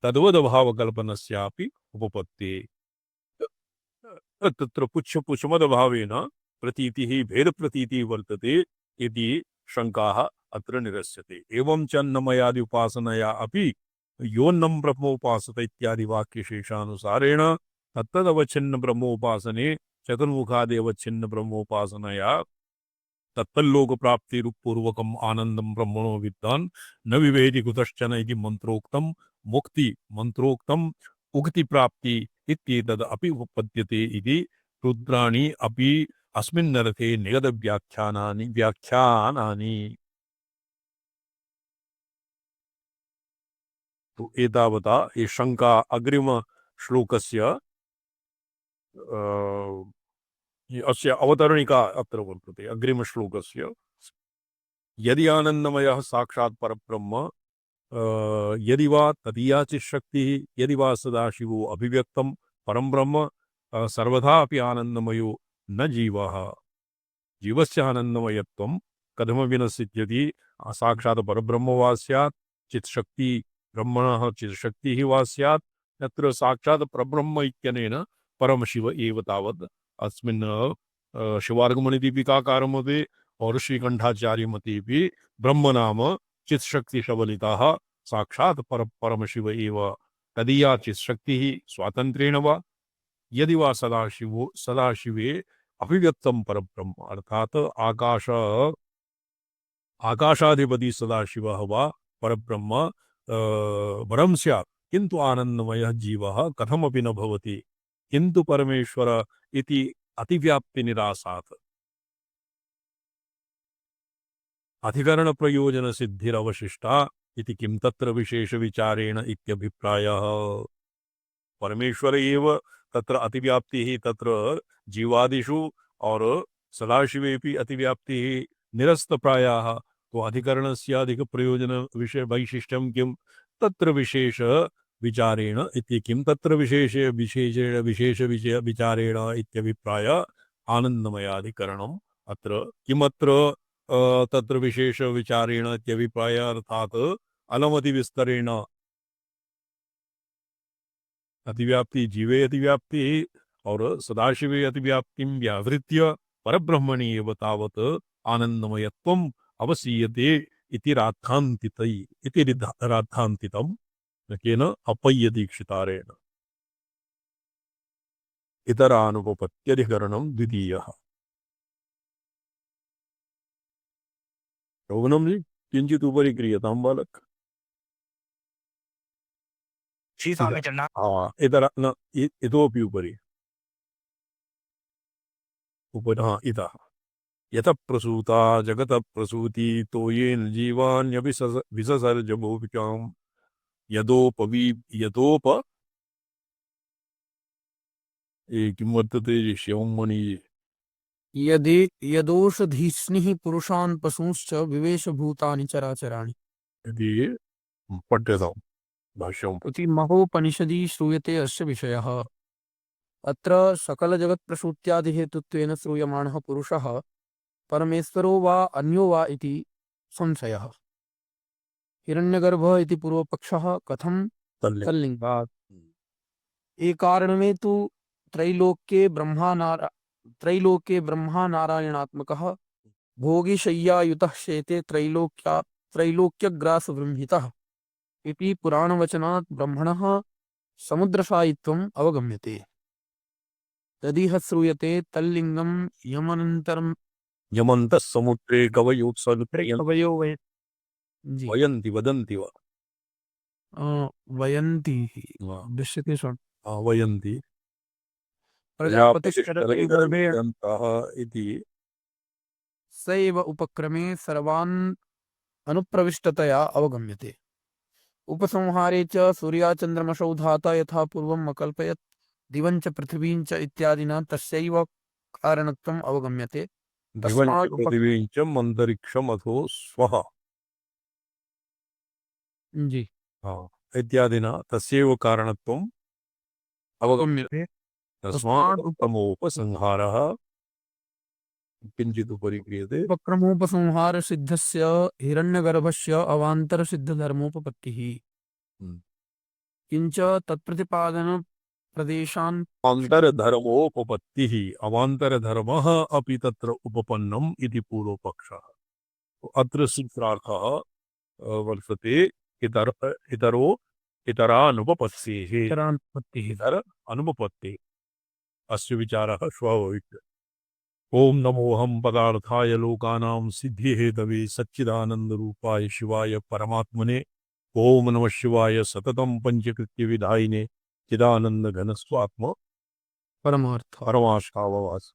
तद्वद् भावकल्पनस्यापि उपपत्तिः। तत्र पुच्छमदभावेन प्रतीतिः भेदप्रतीतिः वर्तते इति शङ्काः अत्र निरस्यते। एवं च अन्नमयादि उपासनया अपि योन्नं ब्रह्मोपासत इत्यादि वाक्यशेषानुसारेण तत्तदवच्छिन्न ब्रह्मोपासने चतुर्मुखादेवच्छिन्न ब्रह्मोपासनया तत्तल्लोकप्राप्तिरूपूर्वकम् आनन्दं ब्रह्मणो विद्वान् न विवेदि कुतश्चन इति मन्त्रोक्तं मुक्ति मन्त्रोक्तम् उक्तिप्राप्ति इत्येतद् अपि उपपद्यते इति रुद्राणि अपि अस्मिन्नर्थे निगतव्याख्यानानि। तो एतावता ये शङ्का अग्रिम श्लोकस्य अस्य अवतरणिका अत्र वर्तते। अग्रिमश्लोकस्य यदि आनन्दमयः साक्षात् परब्रह्म यदि वा तदीया चिशक्तिः यदि वा सदाशिवो अभिव्यक्तं परं ब्रह्म सर्वथा अपि आनन्दमयो न जीवः। जीवस्य आनन्दमयत्वं कथमपि न सिद्ध्यति। साक्षात् परब्रह्म वा स्यात् चित्शक्ति ब्रह्मणः चित्शक्तिः वा स्यात्। तत्र साक्षात् परब्रह्म इत्यनेन परमशिव एव तावत् अस्मिन् शिवार्गमणिदीपिकाकारमते और श्रीकण्ठाचार्यमते भी ब्रह्म नाम चित्शक्ति सबलिताः साक्षात् परमशिव एव। तदीया चित्शक्तिः स्वातन्त्र्येण वा यदि वा सदाशिवे अभिव्यक्तम परब्रह्म अर्थात आकाशाधिपति सदाशिवः वा परब्रह्म वरं स्यात् किन्तु आनंदमयः जीवः कथमपि न भवति किन्तु परमेश्वर इति अतिव्याप्ति निरासात् अधिकरण प्रयोजन सिद्धिरवशिष्टा इति किं तत्र विशेष विचारेण इत्यभिप्रायः। परमेश्वर एव तत्र अतिव्याप्तिः तत्र जीवादिषु और सदाशिवेपि अतिव्याप्तिः निरस्तप्रायाः तो अधिकरणस्य अधिक प्रयोजन विषय वैशिष्ट्यं किं तत्र विशेष विचारेण इति किं तत्र विशेष विचारेण इत्यभिप्राय आनंदमयाधिकरणम् अत्र किमत्र तत्र विशेष विचारेण इत्यभिप्राय अर्थात अलमति विस्तरेण अतिव्याप्ति जीवे अतिव्याप्ति और सदाशिवे अतिव्याप्तिं व्यावृत्य परब्रह्मणि एव तावत् आनंदमयत्वम् अवसीयते इति राद्धान्तितम् केन अपय्य दीक्षितारेण। इतरानुपपत्त्यधिकरणं द्वितीयः। शोभनं जी किंचित उपरि क्रियतां बालक। श्री स्वामी चरणा हाँ इतर न इतोपि उपरि हाँ इतः यत प्रसूता जगत प्रसूति तो येन जीवान्यपि विससर्ज भूमिकाम् यदोप किं वर्तते श्यं मणि यदि यदोषधीस्निः पुरुषान् पशूंश्च विवेशभूतानि चराचराणि यदि पठ्यतां भाष्यं इति महोपनिषदि श्रूयते अस्य विषयः। अत्र सकलजगत्प्रसूत्यादिहेतुत्वेन श्रूयमाणः पुरुषः परमेश्वरो वा अन्यो वा इति संशयः। हिरण्यगर्भः इति पूर्वपक्षः कथं तल्लिङ्गात्। एकारणमे तु त्रैलोक्ये ब्रह्मा भोगिशय्यायुतः शेते त्रैलोक्यग्रासबृंहितः इति पुराणवचनात् ब्रह्मणः समुद्रशायित्वम् अवगम्यते। तदिह श्रूयते तल्लिङ्गं यमन्तः समुद्रे कवयो वयन्ति वदन्ति वा वयन्ति दृश्यते स्वयं वयन्ति प्रजापतिश्चरते इति स एव उपक्रमे सर्वान् अनुप्रविष्टतया अवगम्यते। उपसंहारे च सूर्याचन्द्रमसौ धाता यथा पूर्वम् अकल्पयत् दिवं च पृथिवीं च इत्यादिना तस्यैव कारणत्वम् अवगम्यते। पृथिवीं च अन्तरिक्षम् अथो स्वः जी इत्यादिना तस्यैव कारणत्वम् अवगम्यते। तस्मात् उत्तमोपसंहारः किञ्चित् उपरि क्रियते। उपक्रमोपसंहार सिद्धस्य हिरण्यगर्भस्य अवान्तरसिद्धधर्मोपपत्तिः किञ्च तत्प्रतिपादन प्रदेशान् अन्तरधर्मोपपत्तिः अवान्तरधर्मः अपि तत्र उपपन्नम् इति पूर्वपक्षः। अत्र सूत्रार्थः वर्तते इतरानुपपत्तेः इतर अनुपपत्तिः अस्य विचारः श्वः भविष्यति। ओम नमोऽहं पदार्थाय लोकानां सिद्धिहेतवे सच्चिदानन्दरूपाय शिवाय परमात्मने ओम नमः शिवाय सततं पंचकृत्य विधायिने चिदानंद घन स्वात्म परमार्थ परमार्थाववास।